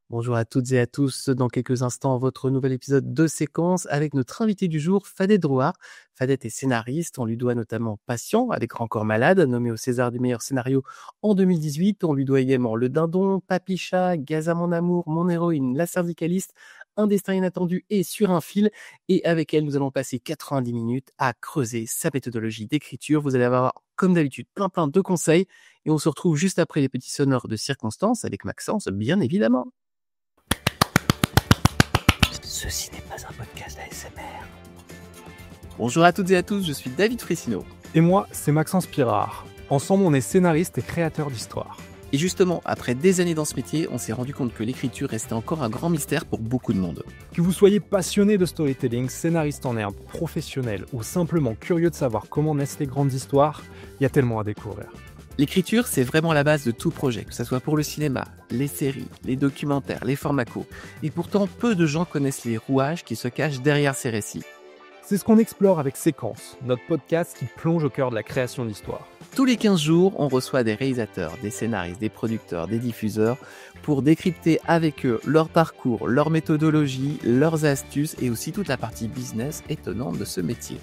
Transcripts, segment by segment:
Bonjour à toutes et à tous. Dans quelques instants, votre nouvel épisode de Séquence avec notre invité du jour, Fadette Drouhard. Fadette est scénariste. On lui doit notamment Patient, avec Grand Corps Malade, nommé au César du meilleur scénario en 2018. On lui doit également Le Dindon, Papicha, Gaza mon amour, Mon héroïne, La syndicaliste, Un destin inattendu et Sur un fil. Et avec elle, nous allons passer 90 minutes à creuser sa méthodologie d'écriture. Vous allez avoir, comme d'habitude, plein de conseils. Et on se retrouve juste après les petits sonores de circonstance avec Maxence, bien évidemment. Ceci n'est pas un podcast ASMR. Bonjour à toutes et à tous, je suis David Frissino. Et moi, c'est Maxence Pirard. Ensemble, on est scénariste et créateur d'histoires. Et justement, après des années dans ce métier, on s'est rendu compte que l'écriture restait encore un grand mystère pour beaucoup de monde. Que vous soyez passionné de storytelling, scénariste en herbe, professionnel ou simplement curieux de savoir comment naissent les grandes histoires, il y a tellement à découvrir. L'écriture, c'est vraiment la base de tout projet, que ce soit pour le cinéma, les séries, les documentaires, les formats courts. Et pourtant, peu de gens connaissent les rouages qui se cachent derrière ces récits. C'est ce qu'on explore avec Séquence, notre podcast qui plonge au cœur de la création d'histoires. Tous les 15 jours, on reçoit des réalisateurs, des scénaristes, des producteurs, des diffuseurs pour décrypter avec eux leur parcours, leur méthodologie, leurs astuces et aussi toute la partie business étonnante de ce métier.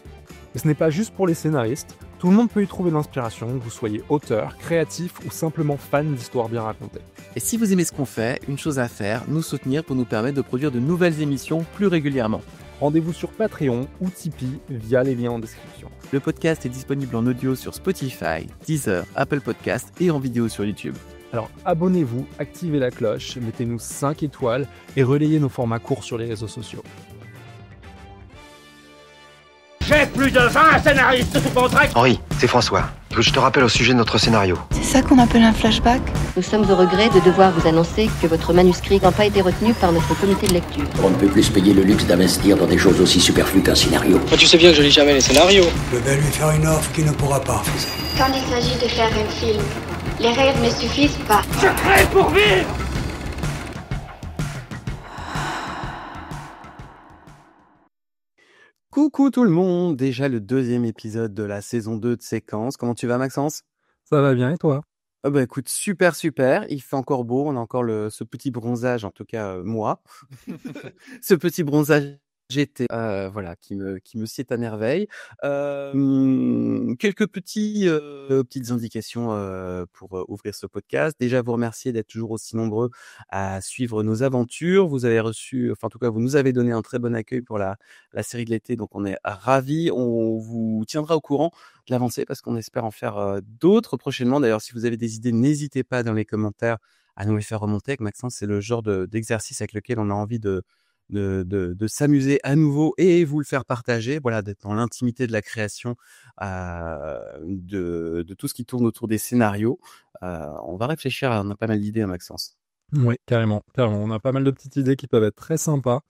Et ce n'est pas juste pour les scénaristes, tout le monde peut y trouver de l'inspiration, que vous soyez auteur, créatif ou simplement fan d'histoires bien racontées. Et si vous aimez ce qu'on fait, une chose à faire, nous soutenir pour nous permettre de produire de nouvelles émissions plus régulièrement. Rendez-vous sur Patreon ou Tipeee via les liens en description. Le podcast est disponible en audio sur Spotify, Deezer, Apple Podcasts et en vidéo sur YouTube. Alors abonnez-vous, activez la cloche, mettez-nous 5 étoiles et relayez nos formats courts sur les réseaux sociaux. J'ai plus de 20 scénaristes sous contrat. Henri, c'est François. Écoute, je te rappelle au sujet de notre scénario. C'est ça qu'on appelle un flashback? Nous sommes au regret de devoir vous annoncer que votre manuscrit n'a pas été retenu par notre comité de lecture. On ne peut plus se payer le luxe d'investir dans des choses aussi superflues qu'un scénario. Tu sais bien que je lis jamais les scénarios. Je vais lui faire une offre qu'il ne pourra pas refuser. Quand il s'agit de faire un film, les rêves ne suffisent pas. Je crée pour vivre. Coucou tout le monde, déjà le 2e épisode de la saison 2 de Séquence. Comment tu vas Maxence ? Ça va bien et toi ? Écoute, super, il fait encore beau, on a encore ce petit bronzage, en tout cas moi, ce petit bronzage GT, qui me sied à merveille. Quelques petites indications pour ouvrir ce podcast. Déjà, vous remercier d'être toujours aussi nombreux à suivre nos aventures. Vous avez en tout cas, vous nous avez donné un très bon accueil pour la série de l'été, donc on est ravis. On vous tiendra au courant de l'avancée parce qu'on espère en faire d'autres prochainement. D'ailleurs, si vous avez des idées, n'hésitez pas dans les commentaires à nous les faire remonter. Avec Maxence, c'est le genre d'exercice avec lequel on a envie de s'amuser à nouveau et vous le faire partager, voilà, d'être dans l'intimité de la création, de tout ce qui tourne autour des scénarios. On va réfléchir, on a pas mal d'idées, Maxence. Oui, carrément. On a pas mal de petites idées qui peuvent être très sympas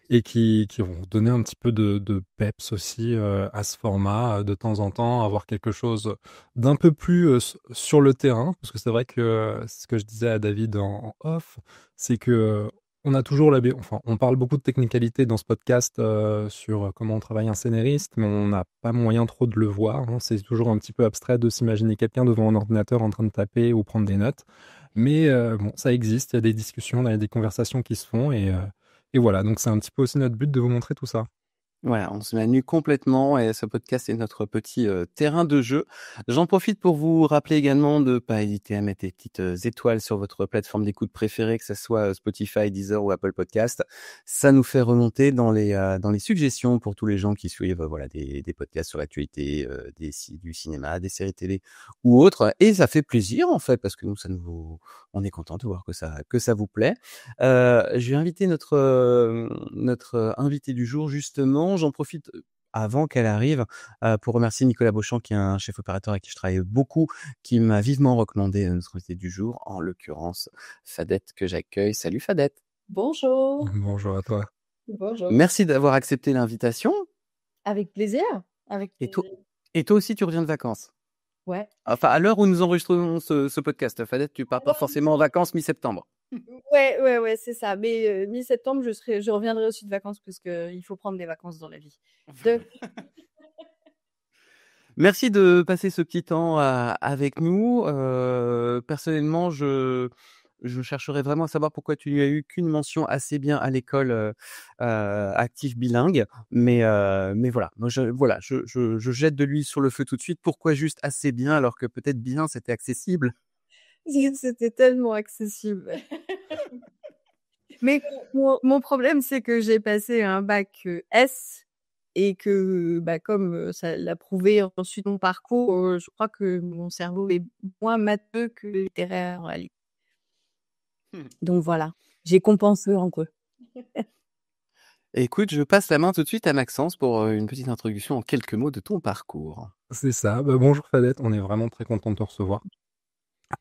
et qui vont donner un petit peu de peps aussi à ce format, de temps en temps, avoir quelque chose d'un peu plus sur le terrain, parce que c'est vrai que ce que je disais à David en off, c'est que on a toujours on parle beaucoup de technicalité dans ce podcast sur comment on travaille un scénariste, mais on n'a pas moyen trop de le voir. Hein. C'est toujours un petit peu abstrait de s'imaginer quelqu'un devant un ordinateur en train de taper ou prendre des notes. Mais ça existe, il y a des discussions, il y a des conversations qui se font et voilà. Donc c'est un petit peu aussi notre but de vous montrer tout ça. Voilà, on se met à nu complètement et ce podcast est notre petit terrain de jeu. J'en profite pour vous rappeler également de pas hésiter à mettre des petites étoiles sur votre plateforme d'écoute préférée, que ce soit Spotify, Deezer ou Apple Podcast. Ça nous fait remonter dans les suggestions pour tous les gens qui suivent des podcasts sur l'actualité, du cinéma, des séries télé ou autres. Et ça fait plaisir en fait parce que on est content de voir que ça vous plaît. Je vais inviter notre invité du jour justement. J'en profite avant qu'elle arrive pour remercier Nicolas Beauchamp qui est un chef opérateur avec qui je travaille beaucoup, qui m'a vivement recommandé notre invité du jour, en l'occurrence Fadette que j'accueille. Salut Fadette. Bonjour. Bonjour à toi. Bonjour. Merci d'avoir accepté l'invitation. Avec plaisir. Et toi aussi tu reviens de vacances? Ouais. Enfin, à l'heure où nous enregistrons ce podcast, Fadette, tu pars pas forcément en vacances mi-septembre. Ouais, c'est ça. Mais mi-septembre, je reviendrai aussi de vacances parce qu'il faut prendre des vacances dans la vie. Merci de passer ce petit temps avec nous. Personnellement, je chercherais vraiment à savoir pourquoi tu n'as eu qu'une mention assez bien à l'école, actif bilingue. Mais je jette de l'huile sur le feu tout de suite. Pourquoi juste assez bien alors que peut-être bien c'était accessible? C'était tellement accessible. Mais mon problème, c'est que j'ai passé un bac S et que, comme ça l'a prouvé ensuite mon parcours, je crois que mon cerveau est moins matheux que littéraire en réalité. Donc voilà, j'ai compensé un peu. Écoute, je passe la main tout de suite à Maxence pour une petite introduction en quelques mots de ton parcours. C'est ça. Bonjour Fadette, on est vraiment très content de te recevoir.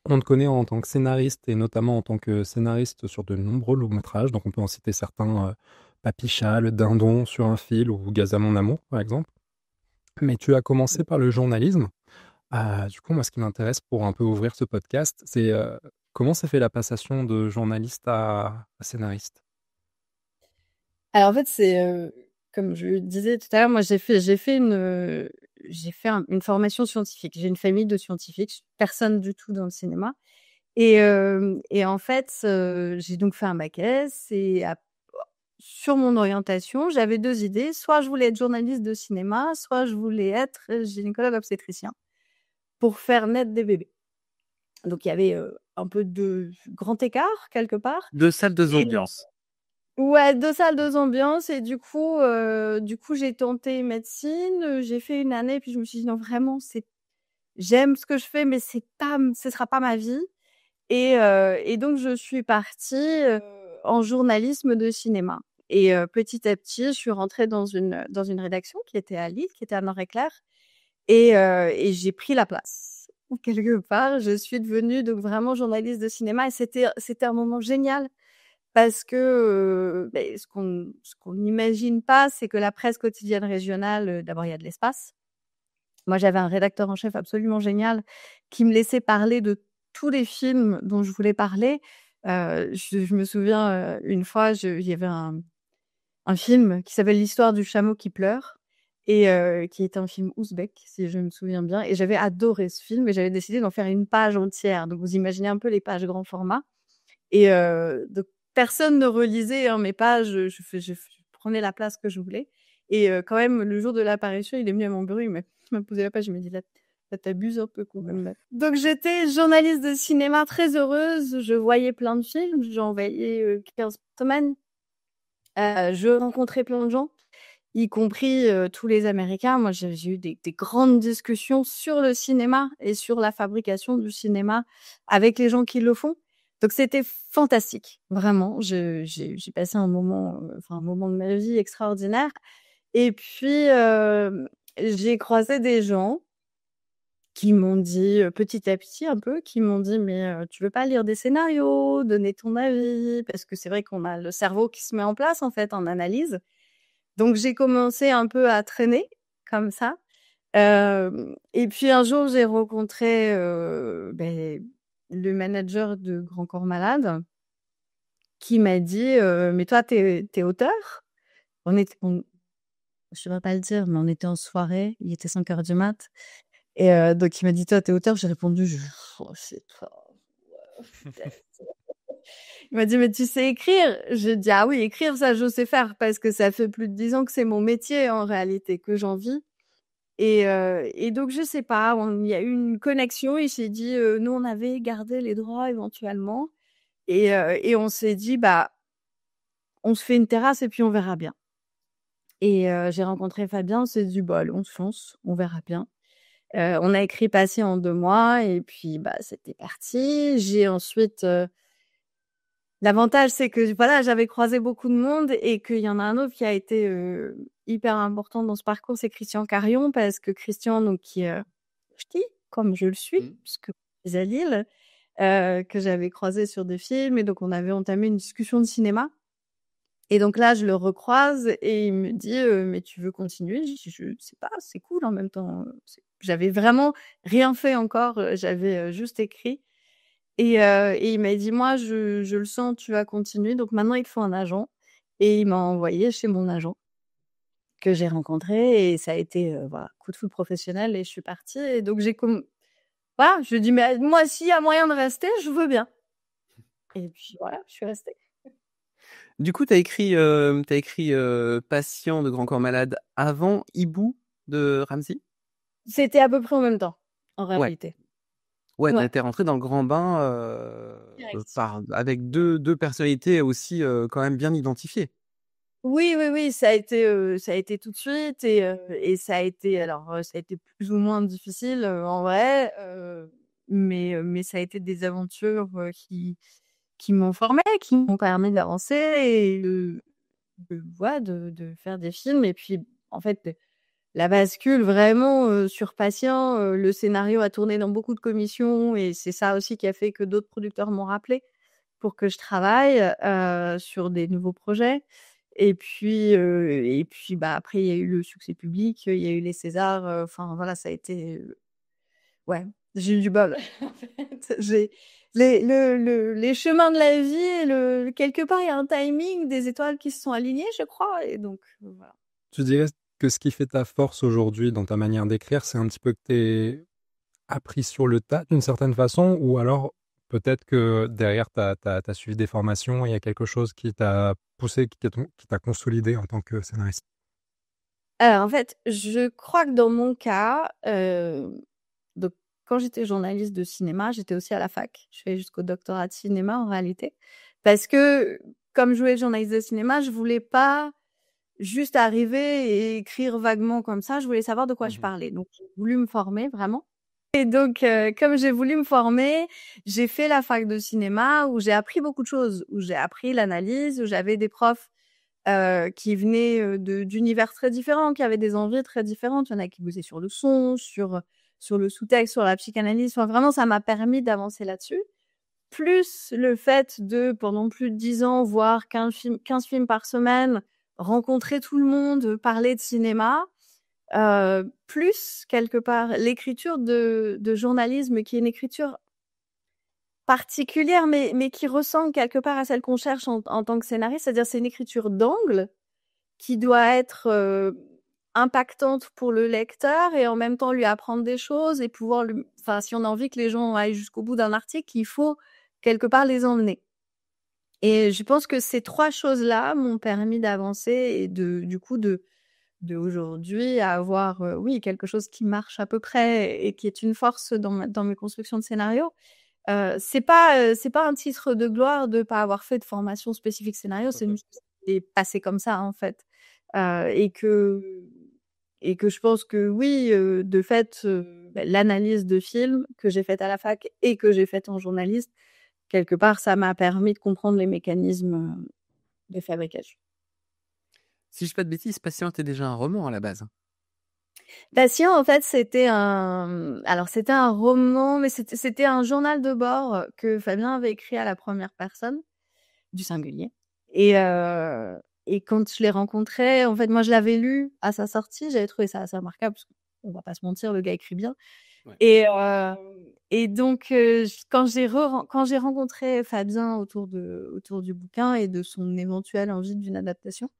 On te connaît en tant que scénariste et notamment en tant que scénariste sur de nombreux longs-métrages. Donc on peut en citer certains, Papicha, Le Dindon sur un fil ou Gaz à mon amour, par exemple. Mais tu as commencé par le journalisme. Du coup, moi, ce qui m'intéresse pour un peu ouvrir ce podcast, c'est comment s'est fait la passation de journaliste à scénariste? Alors en fait, c'est comme je le disais tout à l'heure, moi j'ai fait une formation scientifique. J'ai une famille de scientifiques, je suis personne du tout dans le cinéma. Et en fait, j'ai donc fait un bac S et sur mon orientation, j'avais 2 idées. Soit je voulais être journaliste de cinéma, soit je voulais être gynécologue obstétricien pour faire naître des bébés. Donc il y avait un peu de grand écart quelque part. 2 salles, 2 ambiances. Ouais, 2 salles, 2 ambiances et du coup, j'ai tenté médecine, j'ai fait une année puis je me suis dit: «Non vraiment j'aime ce que je fais mais ce sera pas ma vie» et donc je suis partie, en journalisme de cinéma et petit à petit, je suis rentrée dans une rédaction qui était à Lille, qui était à Nord-Éclair et j'ai pris la place. Quelque part, je suis devenue donc vraiment journaliste de cinéma et c'était un moment génial. Parce que, ce qu'on n'imagine pas, c'est que la presse quotidienne régionale, d'abord, il y a de l'espace. Moi, j'avais un rédacteur en chef absolument génial qui me laissait parler de tous les films dont je voulais parler. Je me souviens, une fois, il y avait un film qui s'appelle «L'histoire du chameau qui pleure» et qui est un film ouzbek, si je me souviens bien et j'avais adoré ce film et j'avais décidé d'en faire une page entière. Donc vous imaginez un peu les pages grand format et donc personne ne relisait, hein, mes pages, je prenais la place que je voulais et quand même le jour de l'apparition, il est venu à mon bureau, il m'a posé la page, il m'a dit: «Là, tu un peu quand même là». Donc j'étais journaliste de cinéma très heureuse, je voyais plein de films, j'en voyais 15 par semaine. Je rencontrais plein de gens, y compris tous les Américains. Moi, j'ai eu des grandes discussions sur le cinéma et sur la fabrication du cinéma avec les gens qui le font. Donc c'était fantastique, vraiment. J'ai passé un moment de ma vie extraordinaire. Et puis j'ai croisé des gens qui m'ont dit petit à petit un peu, qui m'ont dit mais tu veux pas lire des scénarios, donner ton avis, parce que c'est vrai qu'on a le cerveau qui se met en place en fait en analyse. Donc j'ai commencé un peu à traîner comme ça. Et puis un jour j'ai rencontré le manager de Grand Corps Malade qui m'a dit mais toi t'es auteur? Je ne vais pas le dire, mais on était en soirée, il était 5h du mat et donc il m'a dit: «Toi t'es auteur?» J'ai répondu: «C'est pas peut-être». Il m'a dit: «Mais tu sais écrire?» J'ai dit: «Ah oui, écrire ça je sais faire parce que ça fait plus de 10 ans que c'est mon métier en réalité, que j'en vis». Et donc je sais pas, il y a eu une connexion. Il s'est dit, nous on avait gardé les droits éventuellement et on s'est dit: «Bah, on se fait une terrasse et puis on verra bien». Et j'ai rencontré Fabien, on s'est dit: «Bah, allez, on se lance, on verra bien». On a écrit Passé en 2 mois et puis, bah, c'était parti. J'ai ensuite, l'avantage, c'est que voilà, j'avais croisé beaucoup de monde et qu'il y en a un autre qui a été hyper important dans ce parcours, c'est Christian Carion, parce que Christian, donc qui est ch'ti, comme je le suis, puisque je suis à Lille, que j'avais croisé sur des films et donc on avait entamé une discussion de cinéma. Et donc là, je le recroise et il me dit mais tu veux continuer? Je dis: «Je sais pas, c'est cool en même temps». J'avais vraiment rien fait encore, j'avais juste écrit. Et il m'a dit: «Moi, je le sens, tu vas continuer». Donc maintenant, il te faut un agent et il m'a envoyé chez mon agent que j'ai rencontré et ça a été, voilà, coup de foudre professionnel et je suis partie et donc voilà, je lui ai dit: «Mais moi, s'il y a moyen de rester, je veux bien». Et puis voilà, je suis restée. Du coup, t'as écrit Patient de Grand Corps Malade avant Hibou de Ramsey? C'était à peu près en même temps, en Ouais. réalité. Ouais, Ouais. t'es rentré dans le grand bain Direct. avec deux personnalités aussi quand même bien identifiées. Oui, ça a été tout de suite et ça a été ça a été plus ou moins difficile, en vrai, mais ça a été des aventures, qui m'ont formée, qui m'ont permis d'avancer et de faire des films et puis, en fait, la bascule vraiment, sur Patient, le scénario a tourné dans beaucoup de commissions et c'est ça aussi qui a fait que d'autres producteurs m'ont rappelée pour que je travaille, sur des nouveaux projets et puis, bah, après il y a eu le succès public, il y a eu les Césars, enfin voilà, ça a été, ouais, j'ai eu du bol en fait. J'ai les chemins de la vie, quelque part, il y a un timing, des étoiles qui se sont alignées, je crois et donc voilà. Tu dirais que ce qui fait ta force aujourd'hui dans ta manière d'écrire, c'est un petit peu que tu appris sur le tas d'une certaine façon, ou alors peut-être que derrière, tu as suivi des formations et il y a quelque chose qui t'a poussé, qui t'a consolidé en tant que scénariste? Alors en fait, je crois que dans mon cas, donc quand j'étais journaliste de cinéma, j'étais aussi à la fac. Je fais jusqu'au doctorat de cinéma en réalité. Parce que comme je voulais être journaliste de cinéma, je voulais pas juste arriver et écrire vaguement comme ça, je voulais savoir de quoi je parlais. Donc j'ai voulu me former vraiment. Et donc comme j'ai voulu me former, j'ai fait la fac de cinéma où j'ai appris beaucoup de choses, où j'ai appris l'analyse, où j'avais des profs qui venaient, d'univers très différents, qui avaient des envies très différentes. Il y en a qui bossaient sur le son, sur le sous-texte, sur la psychanalyse. Enfin, vraiment, ça m'a permis d'avancer là-dessus. Plus le fait de, pendant plus de 10 ans, voir 15 films par semaine, rencontrer tout le monde, parler de cinéma, plus, quelque part, l'écriture de journalisme qui est une écriture particulière, mais qui ressemble quelque part à celle qu'on cherche en tant que scénariste. C'est-à-dire, c'est une écriture d'angle qui doit être impactante pour le lecteur et en même temps lui apprendre des choses et pouvoir lui... Enfin, si on a envie que les gens aillent jusqu'au bout d'un article, il faut quelque part les emmener. Et je pense que ces trois choses-là m'ont permis d'avancer et du coup de aujourd'hui avoir, oui, quelque chose qui marche à peu près et qui est une force dans mes constructions de scénario. C'est pas un titre de gloire de pas avoir fait de formation spécifique scénario, c'est une chose qui est passée comme ça, en fait. Et que je pense que oui, de fait, l'analyse de films que j'ai faite à la fac et que j'ai faite en journaliste, quelque part, ça m'a permis de comprendre les mécanismes, de fabrication. Si je dis pas de bêtises, Patient était déjà un roman à la base. Patient, en fait, c'était un roman, mais c'était un journal de bord que Fabien avait écrit à la première personne du singulier. Et quand je l'ai rencontré, en fait, moi, je l'avais lu à sa sortie, j'avais trouvé ça assez remarquable parce qu'on va pas se mentir, le gars écrit bien. Ouais. Et donc, quand j'ai rencontré Fabien autour du bouquin et de son éventuelle envie d'une adaptation,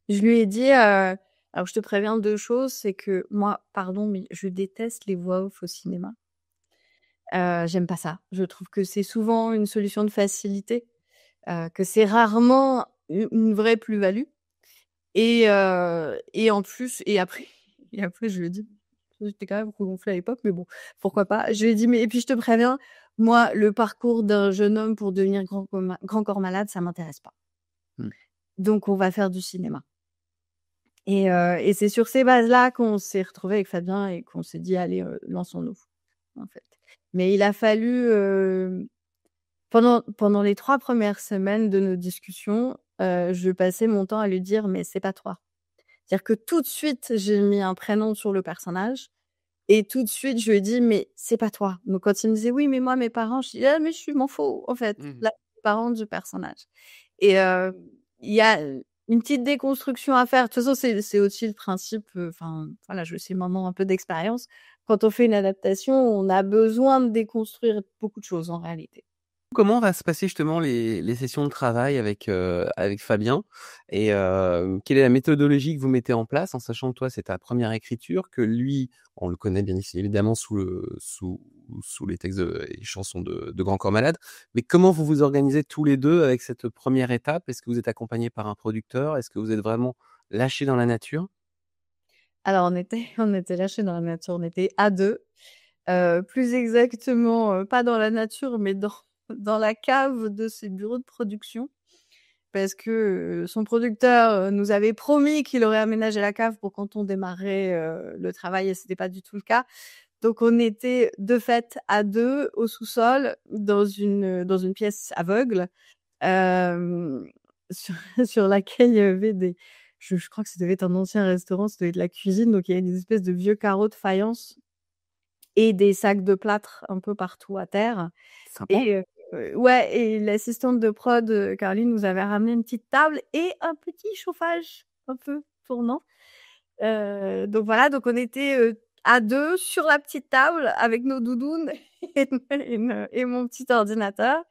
je lui ai dit, alors je te préviens 2 choses, c'est que moi, pardon, mais je déteste les voix off au cinéma. J'aime pas ça. Je trouve que c'est souvent une solution de facilité, que c'est rarement une vraie plus-value et en plus et après je lui ai dit, j'étais quand même gonflée à l'époque, mais bon, pourquoi pas. Je lui ai dit: «Mais et puis je te préviens, moi, le parcours d'un jeune homme pour devenir grand corps malade, ça m'intéresse pas. Donc on va faire du cinéma». Et c'est sur ces bases-là qu'on s'est retrouvés avec Fabien et qu'on s'est dit: «Allez, lançons-nous», en fait. Mais il a fallu, pendant les 3 premières semaines de nos discussions, je passais mon temps à lui dire: «Mais c'est pas toi». C'est-à-dire que tout de suite, j'ai mis un prénom sur le personnage et tout de suite, je lui ai dit: «Mais c'est pas toi». Donc quand il me disait: «Oui, mais moi, mes parents», je dis: «Ah mais je m'en fous, en fait, là, les parents du personnage». Et il y a une petite déconstruction à faire. De toute façon, c'est aussi le principe, enfin, voilà, je sais maintenant un peu d'expérience. Quand on fait une adaptation, on a besoin de déconstruire beaucoup de choses en réalité. Comment va se passer justement les sessions de travail avec Fabien et quelle est la méthodologie que vous mettez en place en sachant que toi, c'est ta première écriture, que lui, on le connaît bien évidemment sous les textes et chansons de Grand Corps Malade. Mais comment vous vous organisez tous les 2 avec cette première étape? Est-ce que vous êtes accompagnés par un producteur? Est-ce que vous êtes vraiment lâchés dans la nature? Alors on était lâchés dans la nature, on était à 2, plus exactement, pas dans la nature, mais dans la cave de ses bureaux de production. Parce que, son producteur, nous avait promis qu'il aurait aménagé la cave pour quand on démarrait, le travail et c'était pas du tout le cas. Donc on était de fait à 2 au sous-sol dans une pièce aveugle, hem, sur sur laquelle il y avait je crois que ça devait être un ancien restaurant, ça devait être la cuisine, donc il y avait des espèces de vieux carreaux de faïence et des sacs de plâtre un peu partout à terre. Sympa. Et ouais, et l'assistante de prod, Caroline, nous avait ramené une petite table et un petit chauffage un peu tournant. Donc voilà, donc on était, à 2 sur la petite table avec nos doudounes et mon petit ordinateur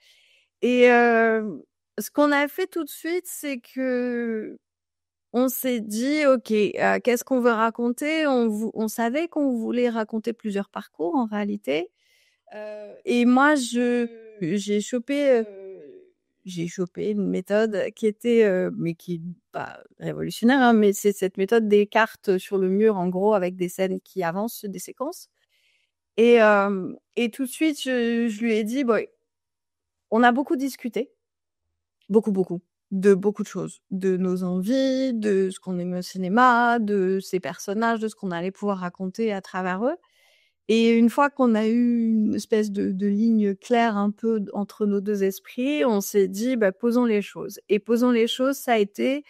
et ce qu'on a fait tout de suite, c'est qu'on s'est dit: «OK, qu'est-ce qu'on veut raconter?» On savait qu'on voulait raconter plusieurs parcours en réalité. Et moi j'ai chopé, j'ai chopé une méthode qui était, mais qui est pas révolutionnaire, hein, mais c'est cette méthode des cartes sur le mur, en gros, avec des scènes qui avancent, des séquences et tout de suite, je lui ai dit: «Bon, on a beaucoup discuté, beaucoup, beaucoup, de beaucoup de choses, de nos envies, de ce qu'on aimait au cinéma, de ces personnages, de ce qu'on allait pouvoir raconter à travers eux». Et une fois qu'on a eu une espèce de ligne claire un peu entre nos 2 esprits, on s'est dit: «Bah, posons les choses» et posons les choses, ça a été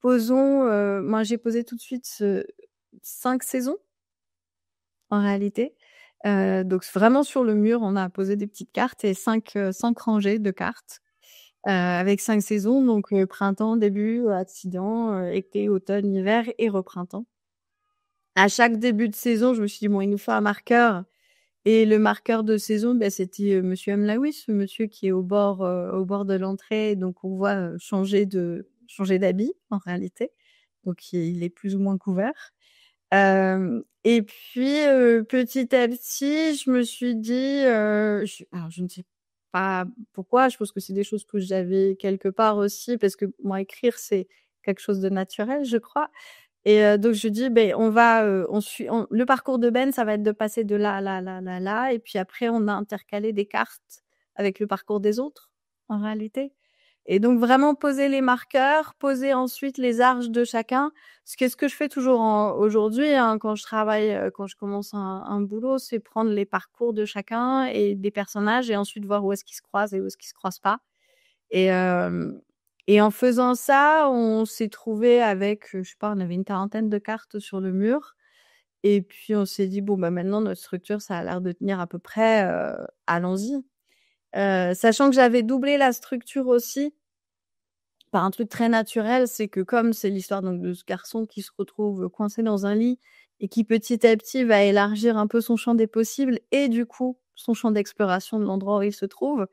moi j'ai posé tout de suite 5 saisons, en réalité. Donc vraiment sur le mur, on a posé des petites cartes et 5 rangées de cartes, avec 5 saisons, donc printemps, début, accident, été, automne, hiver et reprintemps. À chaque début de saison, je me suis dit: «Bon, il nous faut un marqueur». Et le marqueur de saison, bah, c'était, monsieur Hamlaoui, ce monsieur qui est au bord de l'entrée, donc on voit, changer d'habit, en réalité. Donc il est plus ou moins couvert. Et puis, petit à petit, je me suis dit, alors je ne sais pas pourquoi, je pense que c'est des choses que j'avais quelque part aussi, parce que moi écrire, c'est quelque chose de naturel, je crois. Et donc je dis: «Beh, on le parcours de Ben, ça va être de passer de là à là, là, là, là» et puis après on a intercalé des cartes avec le parcours des autres, en réalité. Et donc vraiment poser les marqueurs, poser ensuite les arches de chacun. Ce que je fais toujours aujourd'hui, hein, quand je travaille, quand je commence un boulot, c'est prendre les parcours de chacun et des personnages et ensuite voir où est-ce qu'ils se croisent et où est-ce qu'ils se croisent pas. Et en faisant ça, on s'est trouvé avec, je sais pas, on avait une quarantaine de cartes sur le mur et puis on s'est dit: «Bon, bah, maintenant notre structure, ça a l'air de tenir à peu près, allons-y». Sachant que j'avais doublé la structure aussi par un truc très naturel, c'est que comme c'est l'histoire donc de ce garçon qui se retrouve coincé dans un lit et qui petit à petit va élargir un peu son champ des possibles et du coup son champ d'exploration de l'endroit où il se trouve,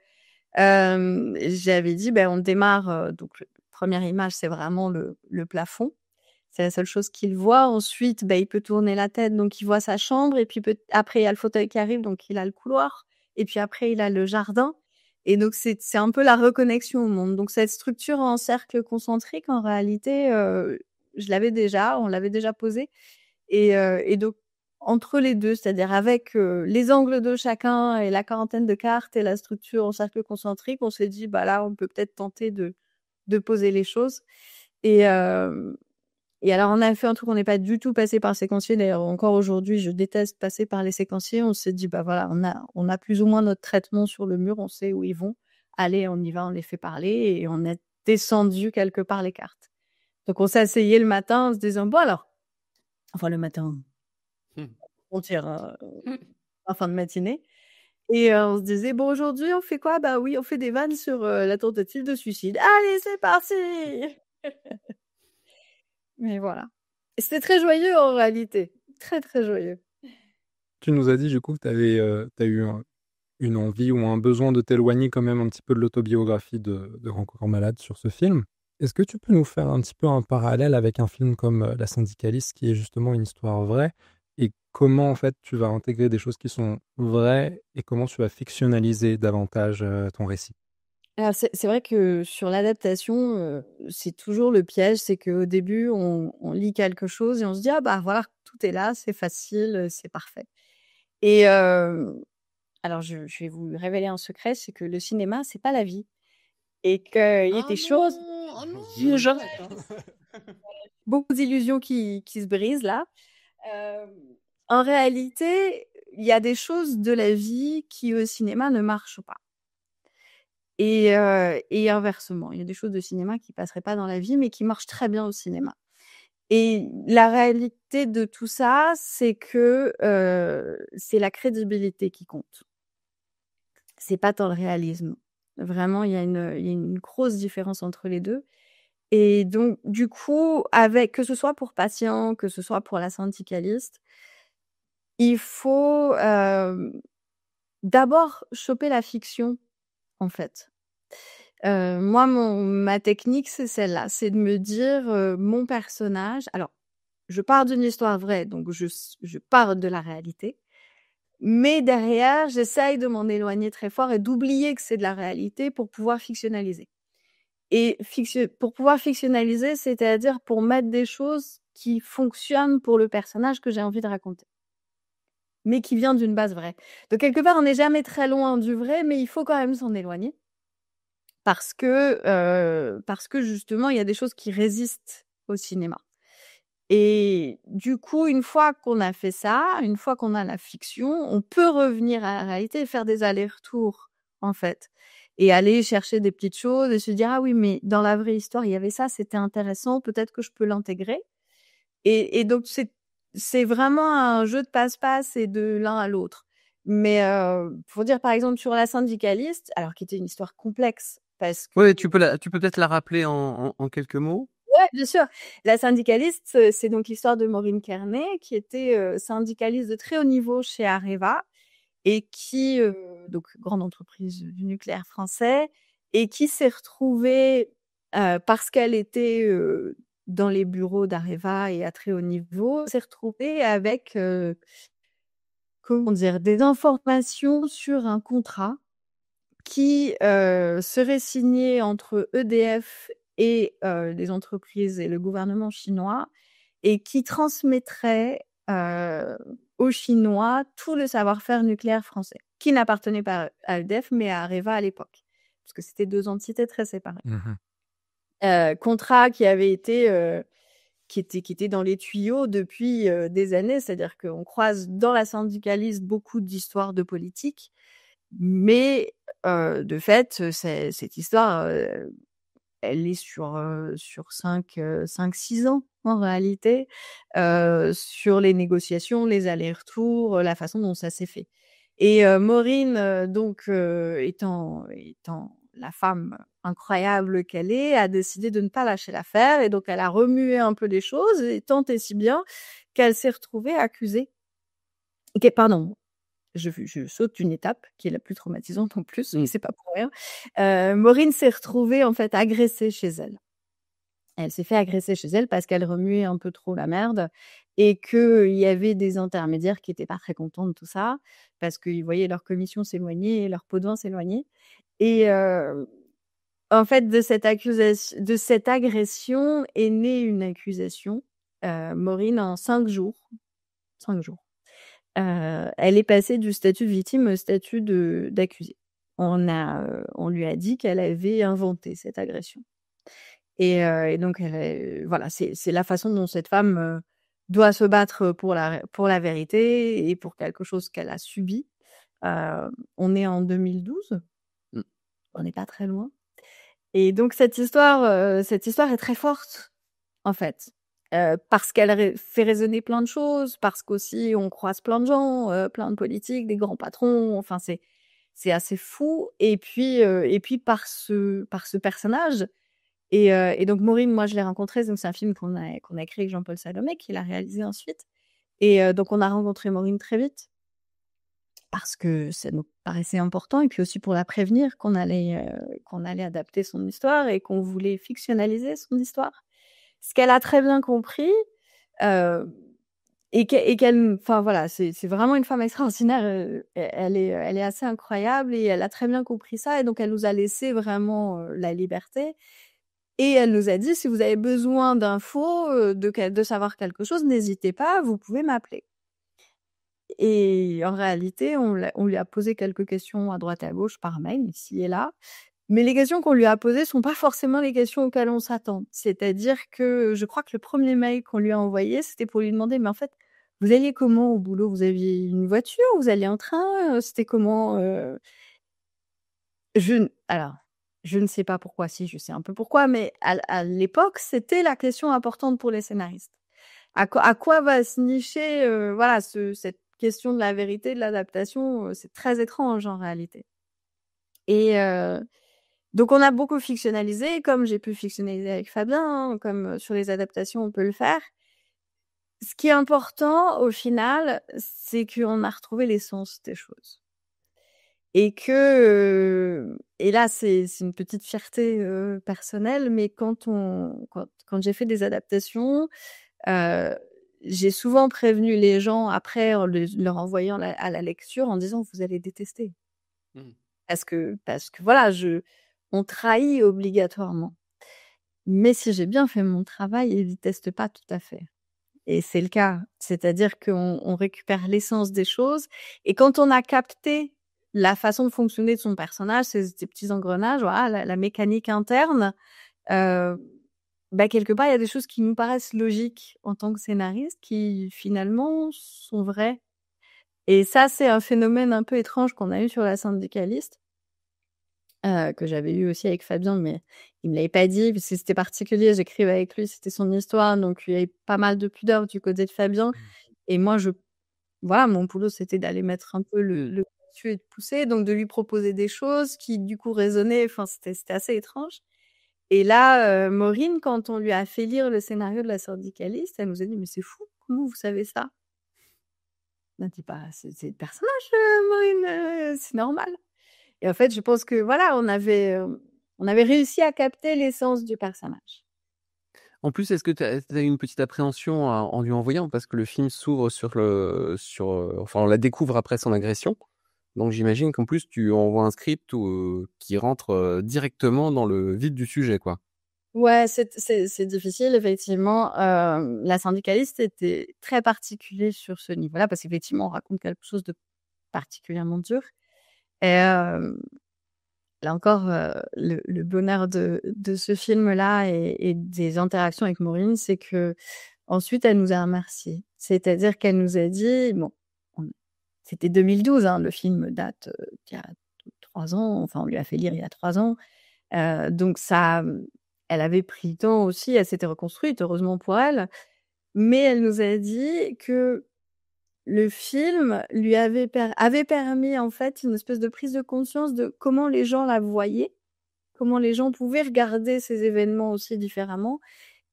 j'avais dit: «Ben, on démarre», donc première image, c'est vraiment le plafond. C'est la seule chose qu'il voit. Ensuite, bah, il peut tourner la tête, donc il voit sa chambre et puis après il y a le fauteuil qui arrive, donc il a le couloir et puis après il a le jardin et donc c'est un peu la reconnexion au monde. Donc cette structure en cercle concentrique, en réalité, on l'avait déjà posée et donc entre les 2, c'est-à-dire avec, les angles de chacun et la quarantaine de cartes et la structure en cercle concentrique, on s'est dit: «Bah, là, on peut peut-être tenter de poser les choses» et hem et alors on a fait un truc, on n'est pas du tout passé par le séquencier. D'ailleurs, encore aujourd'hui, je déteste passer par les séquenciers. On s'est dit: «Bah, voilà, on a plus ou moins notre traitement sur le mur, on sait où ils vont. Allez, on y va, on les fait parler» et on a descendu quelque part les cartes. Donc on s'est asseyés le matin en se disant: «Bon alors», enfin le matin, on tire, en fin de matinée et on se disait: «Bon aujourd'hui on fait quoi?» «Bah oui, on fait des vannes sur, la tentative de suicide». «Allez, c'est parti!» Mais voilà. Et c'était très joyeux en réalité, très, très joyeux. Tu nous as dit du coup que tu avais, eu une envie ou un besoin de t'éloigner quand même un petit peu de l'autobiographie de Grand Corps Malade sur ce film. Est-ce que tu peux nous faire un petit peu un parallèle avec un film comme La Syndicaliste, qui est justement une histoire vraie, et comment en fait tu vas intégrer des choses qui sont vraies et comment tu vas fictionnaliser davantage ton récit? Alors c'est vrai que sur l'adaptation, c'est toujours le piège, c'est qu'au début on lit quelque chose et on se dit: «Ah bah voilà, tout est là, c'est facile, c'est parfait» et alors je vais vous révéler un secret, c'est que le cinéma, c'est pas la vie et qu'il y a des choses Oh non! j'arrête, hein. Beaucoup d'illusions qui se brisent là. Hem, En réalité, il y a des choses de la vie qui au cinéma ne marchent pas. Et inversement, il y a des choses de cinéma qui passeraient pas dans la vie, mais qui marchent très bien au cinéma. Et la réalité de tout ça, c'est que, c'est la crédibilité qui compte. C'est pas tant le réalisme. Vraiment, il y a une grosse différence entre les 2. Et donc du coup, avec que ce soit pour Patient, que ce soit pour La Syndicaliste, il faut, d'abord choper la fiction, en fait. Moi, ma technique, c'est celle-là, c'est de me dire, mon personnage alors, je pars d'une histoire vraie, donc je pars de la réalité, mais derrière, j'essaye de m'en éloigner très fort et d'oublier que c'est de la réalité pour pouvoir fictionnaliser. Et pour pouvoir fictionnaliser, c'est-à-dire pour mettre des choses qui fonctionnent pour le personnage que j'ai envie de raconter, mais qui vient d'une base vraie. Donc quelque part, on n'est jamais très loin du vrai, mais il faut quand même s'en éloigner. Parce que justement, il y a des choses qui résistent au cinéma. Et du coup, une fois qu'on a fait ça, une fois qu'on a la fiction, on peut revenir à la réalité et faire des allers-retours, en fait. Et aller chercher des petites choses et se dire: «Ah oui, mais dans la vraie histoire, il y avait ça, c'était intéressant, peut-être que je peux l'intégrer». Et donc c'est vraiment un jeu de passe-passe et de l'un à l'autre. Mais pour dire, par exemple, sur La Syndicaliste, alors qui était une histoire complexe parce que Ouais, tu peux peut-être la rappeler en quelques mots? ouais, bien sûr. La Syndicaliste, c'est donc l'histoire de Maureen Kearney qui était, syndicaliste de très haut niveau chez Areva et qui, donc grande entreprise du nucléaire français et qui s'est retrouvée, parce qu'elle était, dans les bureaux d'Areva et à très haut niveau, s'est retrouvée avec, comment dire? Des informations sur un contrat qui, serait signé entre EDF et les entreprises et le gouvernement chinois et qui transmettrait, aux Chinois tout le savoir-faire nucléaire français, qui n'appartenait pas à EDF, mais à Areva à l'époque, parce que c'était 2 entités très séparées. Mmh. Contrat qui avait été, qui était dans les tuyaux depuis, des années. C'est-à-dire qu'on croise dans La Syndicaliste beaucoup d'histoires de politique, mais de fait, cette histoire, elle est sur 5-6 ans en réalité, sur les négociations, les allers-retours, la façon dont ça s'est fait. Et Maureen, donc étant la femme incroyable qu'elle est, a décidé de ne pas lâcher l'affaire et donc elle a remué un peu les choses et tant et si bien qu'elle s'est retrouvée accusée. Pardon, je saute une étape qui est la plus traumatisante en plus, mais c'est pas pour rien. Maureen s'est retrouvée en fait agressée chez elle. Elle s'est fait agresser chez elle parce qu'elle remuait un peu trop la merde et qu'il y avait des intermédiaires qui étaient pas très contents de tout ça, parce qu'ils voyaient leur commission s'éloigner et leur pot de vin s'éloigner. Et en fait, de cette agression est née une accusation. Maureen, en 5 jours, 5 jours, elle est passée du statut de victime au statut d'accusée. On lui a dit qu'elle avait inventé cette agression. Et donc voilà, c'est la façon dont cette femme, doit se battre pour la vérité et pour quelque chose qu'elle a subi. On est en 2012, Mmh. on n'est pas très loin et donc cette histoire est très forte, en fait, parce qu'elle fait résonner plein de choses, parce qu'aussi on croise plein de gens, plein de politiques, des grands patrons, enfin c'est assez fou et puis par ce personnage. Et donc Maureen, moi je l'ai rencontrée, donc c'est un film qu'on a écrit avec Jean-Paul Salomé, qui l'a réalisé ensuite. Et donc on a rencontré Maureen très vite. parce que ça nous paraissait important et puis aussi pour la prévenir qu'on allait adapter son histoire et qu'on voulait fictionnaliser son histoire. Ce qu'elle a très bien compris, et qu'elle enfin voilà, c'est vraiment une femme extraordinaire, elle est assez incroyable et elle a très bien compris ça et donc elle nous a laissé vraiment, la liberté et elle nous a dit: «Si vous avez besoin d'infos, de savoir quelque chose, n'hésitez pas, vous pouvez m'appeler». Et en réalité, on lui a posé quelques questions à droite et à gauche par mail, ici et là. Mais les questions qu'on lui a posées sont pas forcément les questions auxquelles on s'attend. C'est-à-dire que je crois que le premier mail qu'on lui a envoyé, c'était pour lui demander: «Mais en fait, vous alliez comment au boulot? Vous aviez une voiture? Vous alliez en train? C'était comment?» Alors, je ne sais pas pourquoi, si, je sais un peu pourquoi, mais à l'époque, c'était la question importante pour les scénaristes. À quoi va se nicher, voilà, cette question de la vérité, de l'adaptation, c'est très étrange en réalité. Et donc on a beaucoup fictionnalisé, comme j'ai pu fictionnaliser avec Fabien, hein, comme sur les adaptations on peut le faire. Ce qui est important au final, c'est qu'on a retrouvé l'essence des choses. Et que et là c'est une petite fierté, personnelle, mais quand j'ai fait des adaptations, Heu, j'ai souvent prévenu les gens après en leur envoyant à la lecture en disant: «Vous allez détester». Mmh. Parce que voilà, on trahit obligatoirement. Mais si j'ai bien fait mon travail, ils détestent pas tout à fait et c'est le cas. C'est-à-dire qu'on récupère l'essence des choses et quand on a capté la façon de fonctionner de son personnage, ces petits engrenages, voilà, la mécanique interne, heu quelque part, il y a des choses qui nous paraissent logiques en tant que scénariste qui, finalement, sont vraies et ça, c'est un phénomène un peu étrange qu'on a eu sur La Syndicaliste, que j'avais eu aussi avec Fabien, mais il me l'avait pas dit parce que c'était particulier. J'écrivais avec lui, c'était son histoire, donc il y avait pas mal de pudeur du côté de Fabien et moi, voilà, mon boulot, c'était d'aller mettre un peu le dessus et de pousser, donc de lui proposer des choses qui, du coup, résonnaient. Enfin, c'était assez étrange. Et là, Maureen, quand on lui a fait lire le scénario de La Syndicaliste, elle nous a dit: «Mais c'est fou, comment vous savez ça?» On a dit: «Bah, c'est le personnage, Maureen, c'est normal». Et en fait, je pense que voilà, on avait réussi à capter l'essence du personnage. En plus, est-ce que tu as eu une petite appréhension en lui envoyant? Parce que le film s'ouvre enfin, on la découvre après son agression. Donc j'imagine qu'en plus, tu envoies un script qui rentre, directement dans le vif du sujet, quoi. Ouais, c'est difficile effectivement. La Syndicaliste était très particulier sur ce niveau-là parce qu'effectivement, on raconte quelque chose de particulièrement dur et là encore, le bonheur de ce film-là et des interactions avec Maureen, c'est qu'ensuite elle nous a remerciés. C'est-à-dire qu'elle nous a dit bon, on c'était 2012, hein, le film date, d'il y a 3 ans, enfin on lui a fait lire il y a 3 ans, donc ça, elle avait pris le temps aussi, elle s'était reconstruite, heureusement pour elle, mais elle nous a dit que le film lui avait permis, en fait, une espèce de prise de conscience de comment les gens la voyaient, comment les gens pouvaient regarder ces événements aussi différemment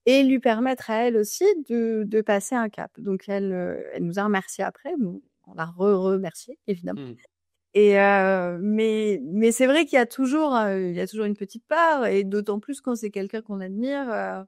et lui permettre à elle aussi de passer un cap. Donc elle nous a remerciés après, bon, on l'a remerciée évidemment Mmh. et mais c'est vrai qu'il y a toujours, une petite part et d'autant plus quand c'est quelqu'un qu'on admire,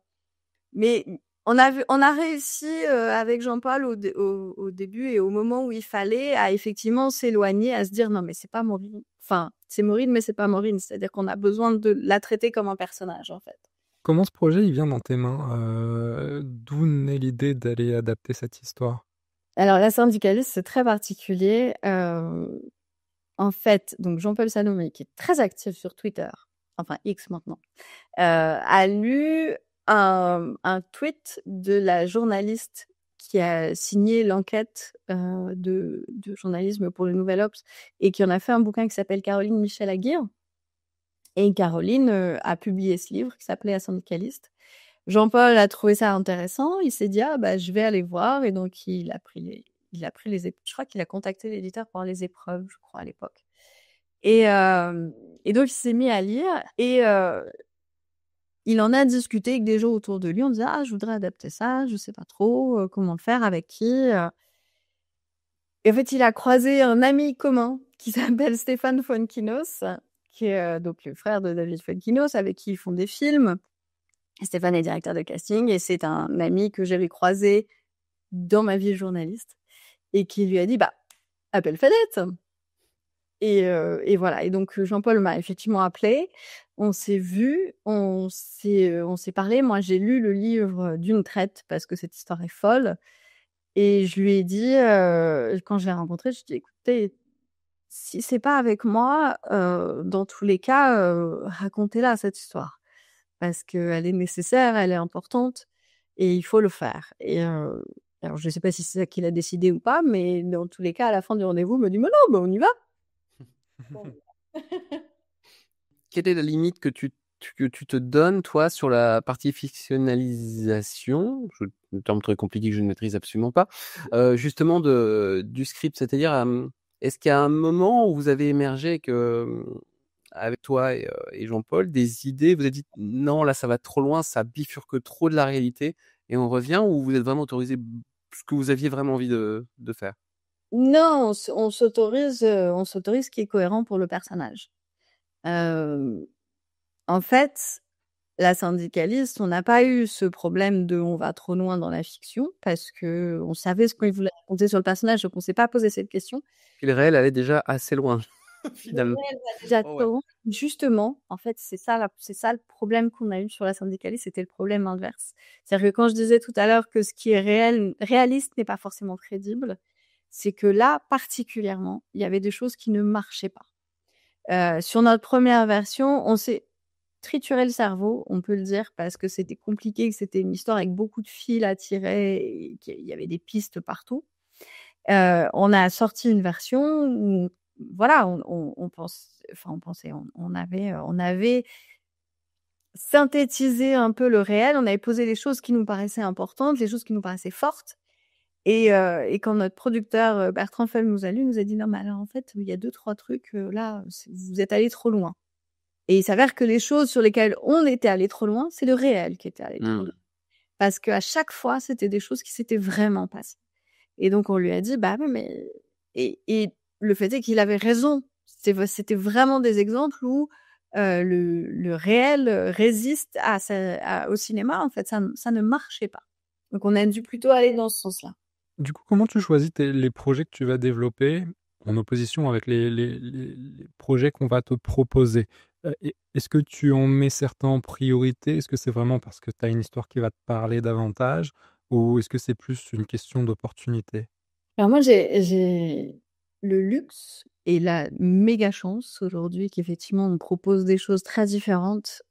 mais on a réussi, avec Jean-Paul au début et au moment où il fallait à effectivement s'éloigner, à se dire: «Non mais c'est pas Maureen, enfin, c'est Maureen mais c'est pas Maureen». C'est-à-dire qu'on a besoin de la traiter comme un personnage, en fait. Comment ce projet, il vient dans tes mains? D'où naît l'idée d'aller adapter cette histoire? Alors La Syndicaliste, c'est très particulier, en fait, donc Jean-Paul Salomé, qui est très actif sur Twitter, enfin X maintenant, a lu un tweet de la journaliste qui a signé l'enquête, de journalisme pour le Nouvel Obs et qui en a fait un bouquin qui s'appelle Caroline Michel Aguirre et Caroline, a publié ce livre qui s'appelait La Syndicaliste. Jean-Paul a trouvé ça intéressant, il s'est dit: «Ah bah, je vais aller voir» et donc il a pris les je crois qu'il a contacté l'éditeur pour les épreuves, je crois, à l'époque et donc il s'est mis à lire et il en a discuté avec des gens autour de lui en disant: «Ah, je voudrais adapter ça, je sais pas trop, comment le faire, avec qui?» Et en fait, il a croisé un ami commun qui s'appelle Stéphane Fuenkinos, qui est donc le frère de David Fuenkinos, avec qui ils font des films. Stéphane est directeur de casting et c'est un ami que j'avais croisé dans ma vie de journaliste et qui lui a dit appelle Fadette. Et voilà. Et donc Jean-Paul m'a effectivement appelé. On s'est vu, on s'est parlé. Moi, j'ai lu le livre d'une traite parce que cette histoire est folle. Et je lui ai dit, quand je l'ai rencontré, je lui ai dit, écoutez, si c'est pas avec moi, dans tous les cas, racontez-la cette histoire. Parce qu'elle est nécessaire, elle est importante et il faut le faire. Et alors je sais pas si c'est ça qu'il a décidé ou pas, mais dans tous les cas, à la fin du rendez-vous, il me dit: «Mais non, on y va!» Quelle est la limite que tu te donnes, toi, sur la partie fictionnalisation? Un terme très compliqué que je ne maîtrise absolument pas. Justement du script, c'est-à-dire, est-ce qu'il y a un moment où vous avez émergé avec toi et Jean-Paul, des idées, vous avez dit: «Non, là, ça va trop loin, ça bifurque trop de la réalité» et on revient, ou vous êtes vraiment autorisé ce que vous aviez vraiment envie de faire? Non, on s'autorise ce qui est cohérent pour le personnage. En fait, la syndicaliste, on n'a pas eu ce problème de on va trop loin dans la fiction parce qu'on savait ce qu'on voulait raconter sur le personnage, donc on s'est pas posé cette question. Puis le réel allait déjà assez loin, finalement. Le réel va déjà trop loin. Justement, en fait, c'est ça le problème qu'on a eu sur la syndicaliste, c'était le problème inverse. C'est-à-dire que quand je disais tout à l'heure que ce qui est réaliste n'est pas forcément crédible, c'est que là, particulièrement, il y avait des choses qui ne marchaient pas. Sur notre première version, on s'est trituré le cerveau, on peut le dire, parce que c'était compliqué, que c'était une histoire avec beaucoup de fils à tirer et qu'il y avait des pistes partout. On a sorti une version où, voilà, on avait synthétisé un peu le réel, on avait posé les choses qui nous paraissaient importantes, les choses qui nous paraissaient fortes. Et quand notre producteur Bertrand Fell nous a lu, il nous a dit: «Non, mais alors en fait, il y a 2-3 trucs, là, vous êtes allés trop loin». Et il s'avère que les choses sur lesquelles on était allé trop loin, c'est le réel qui était allé trop loin. Parce qu'à chaque fois, c'était des choses qui s'étaient vraiment passées. Et donc on lui a dit: «Oui, mais» et le fait est qu'il avait raison. C'était vraiment des exemples où le réel résiste au cinéma. En fait, ça ne marchait pas. Donc on a dû plutôt aller dans ce sens-là. Du coup, comment tu choisis les projets que tu vas développer en opposition avec les projets qu'on va te proposer? Est-ce que tu en mets certains en priorité? Est-ce que c'est vraiment parce que tu as une histoire qui va te parler davantage? Ou est-ce que c'est plus une question d'opportunité? Alors moi, j'ai le luxe et la méga chance aujourd'hui qu'effectivement on me propose des choses très différentes,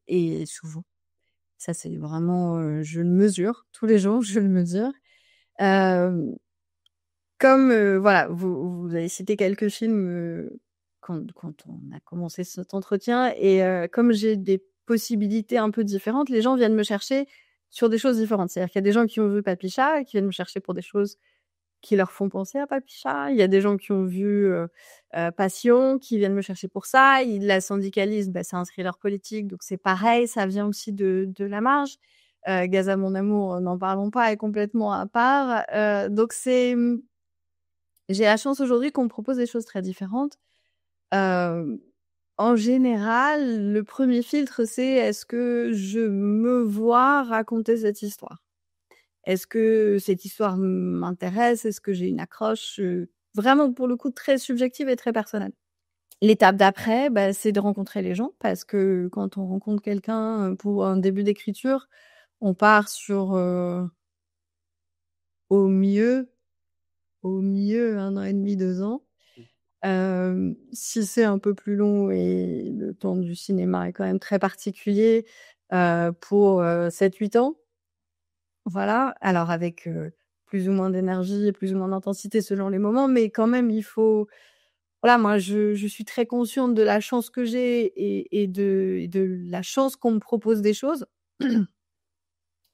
et souvent. Ça, c'est vraiment, je le mesure tous les jours, je le mesure. Comme, voilà, vous avez cité quelques films, quand on a commencé cet entretien et comme j'ai des possibilités un peu différentes, les gens viennent me chercher sur des choses différentes. C'est-à-dire qu'il y a des gens qui ont vu Papy Chat, qui viennent me chercher pour des choses qui leur font penser à Papy Chat. Il y a des gens qui ont vu, Passion, qui viennent me chercher pour ça. La syndicaliste, c'est un thriller politique, donc c'est pareil, ça vient aussi de la marge. Gaza mon amour, n'en parlons pas, est complètement à part. Donc j'ai la chance aujourd'hui qu'on me propose des choses très différentes. En général, le premier filtre, c'est: est-ce que je me vois raconter cette histoire? Est-ce que cette histoire m'intéresse? Est-ce que j'ai une accroche? Vraiment, pour le coup, très subjective et très personnelle. L'étape d'après, c'est de rencontrer les gens parce que quand on rencontre quelqu'un pour un début d'écriture, on part sur, au mieux 1 an et demi, 2 ans. Si c'est un peu plus long et le temps du cinéma est quand même très particulier, pour 7-8 ans. Voilà, alors avec plus ou moins d'énergie et plus ou moins d'intensité selon les moments, mais quand même il faut voilà, moi je suis très consciente de la chance que j'ai et de la chance qu'on me propose des choses.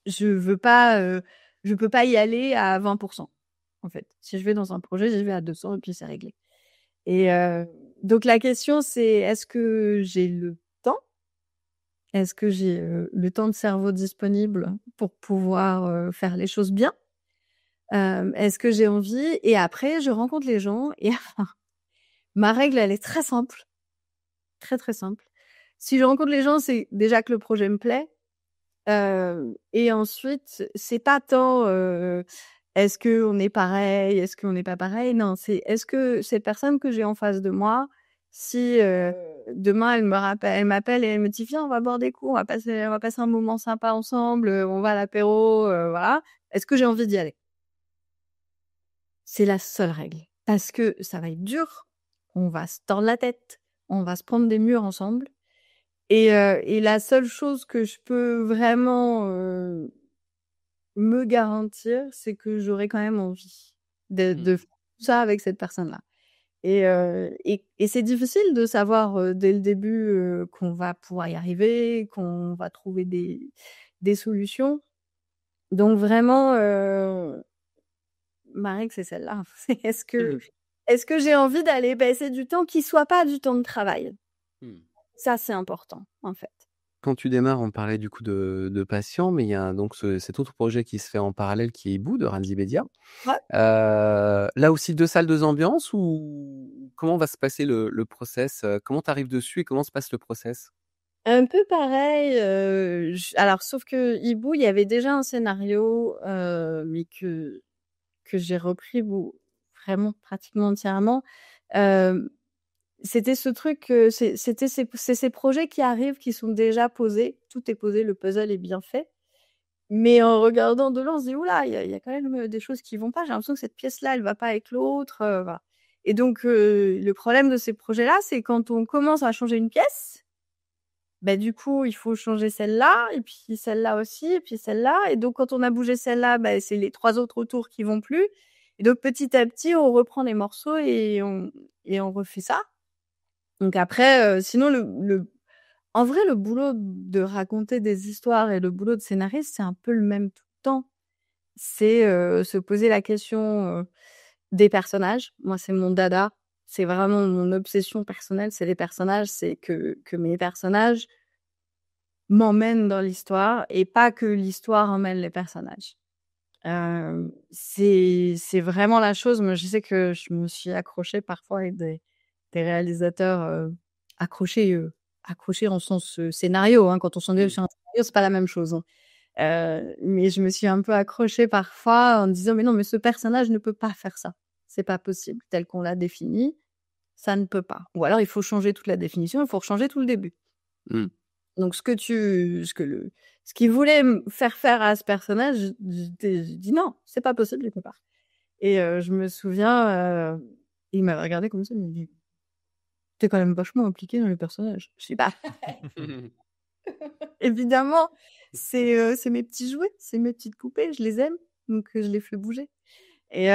Je peux pas y aller à 20 en fait. Si je vais dans un projet, j'y vais à 200 et puis c'est réglé. Et donc la question c'est: est-ce que j'ai le temps? Est-ce que j'ai le temps de cerveau disponible pour pouvoir faire les choses bien? Est-ce que j'ai envie? Et après, je rencontre les gens et ma règle, elle est très simple, très, très simple. Si je rencontre les gens, c'est déjà que le projet me plaît. Et ensuite, c'est pas tant, est-ce qu'on est pareil? Est-ce qu'on n'est pas pareil? Non, c'est est-ce que cette personne que j'ai en face de moi, si, demain elle m'appelle et elle me dit: «Viens, on va boire des coups, on va passer un moment sympa ensemble, on va à l'apéro», voilà. Est-ce que j'ai envie d'y aller? C'est la seule règle. Parce que ça va être dur, on va se tordre la tête, on va se prendre des murs ensemble et la seule chose que je peux vraiment, me garantir, c'est que j'aurai quand même envie de faire tout ça avec cette personne-là et c'est difficile de savoir, dès le début, qu'on va pouvoir y arriver, qu'on va trouver des solutions. Donc vraiment, ma règle, c'est celle-là. C'est est-ce que j'ai envie d'aller passer du temps qui soit pas du temps de travail? Ça, c'est important, en fait. Quand tu démarres, on parlait du coup de patients, mais il y a donc cet autre projet qui se fait en parallèle qui est Hibou de Ranzibedia. Ouais. Là aussi 2 salles, 2 ambiances ou comment va se passer le process? Comment tu arrives dessus et comment se passe le process? Un peu pareil, alors sauf que Hibou, il y avait déjà un scénario, mais que j'ai repris vraiment pratiquement entièrement. C'était ce truc, c'était ces projets qui arrivent, qui sont déjà posés. Tout est posé, le puzzle est bien fait. Mais en regardant de loin, on se dit: «Ouh là, il y a quand même, des choses qui vont pas. J'ai l'impression que cette pièce-là, elle va pas avec l'autre», voilà. Et donc le problème de ces projets-là, c'est quand on commence à changer une pièce, bah, du coup, il faut changer celle-là et puis celle-là aussi et puis celle-là et donc quand on a bougé celle-là, bah, c'est les 3 autres autour qui vont plus et donc petit à petit, on reprend les morceaux et on refait ça. Donc après, sinon en vrai, le boulot de raconter des histoires et le boulot de scénariste, c'est un peu le même tout le temps. C'est, se poser la question, des personnages. Moi, c'est mon dada. C'est vraiment mon obsession personnelle, c'est les personnages. C'est que mes personnages m'emmènent dans l'histoire et pas que l'histoire emmène les personnages. C'est vraiment la chose. Moi, je sais que je me suis accrochée parfois avec des réalisateurs, accrochés en sens, scénario, hein. Quand on s'engage sur un scénario, c'est pas la même chose, hein. Mais je me suis un peu accrochée parfois en disant: «Mais non, mais ce personnage ne peut pas faire ça. C'est pas possible. Tel qu'on l'a défini, ça ne peut pas. Ou alors il faut changer toute la définition, il faut rechanger tout le début». Mmh. Donc ce qu'il voulait me faire à ce personnage, j'ai dit: «Non, c'est pas possible, il peut pas». Et je me souviens, il m'avait regardée comme ça, il m'a dit: «Tu es quand même vachement impliquée dans les personnages». Je dis: «Bah, évidemment, c'est mes petits jouets, c'est mes petites poupées, je les aime, donc je les fais bouger». Et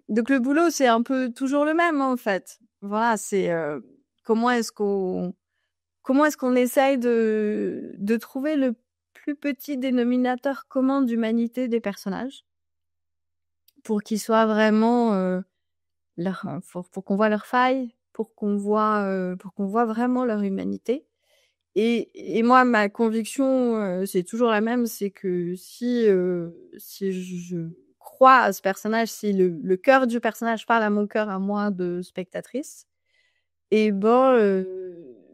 donc le boulot, c'est un peu toujours le même, hein, en fait. Voilà, c'est, comment est-ce qu'on essaye de trouver le plus petit dénominateur commun d'humanité des personnages pour qu'ils soient vraiment, pour qu'on voit leurs failles, pour qu'on voit vraiment leur humanité. Et moi, ma conviction, c'est toujours la même, c'est que si je crois à ce personnage, si le cœur du personnage parle à mon cœur, à moi de spectatrice, et ben,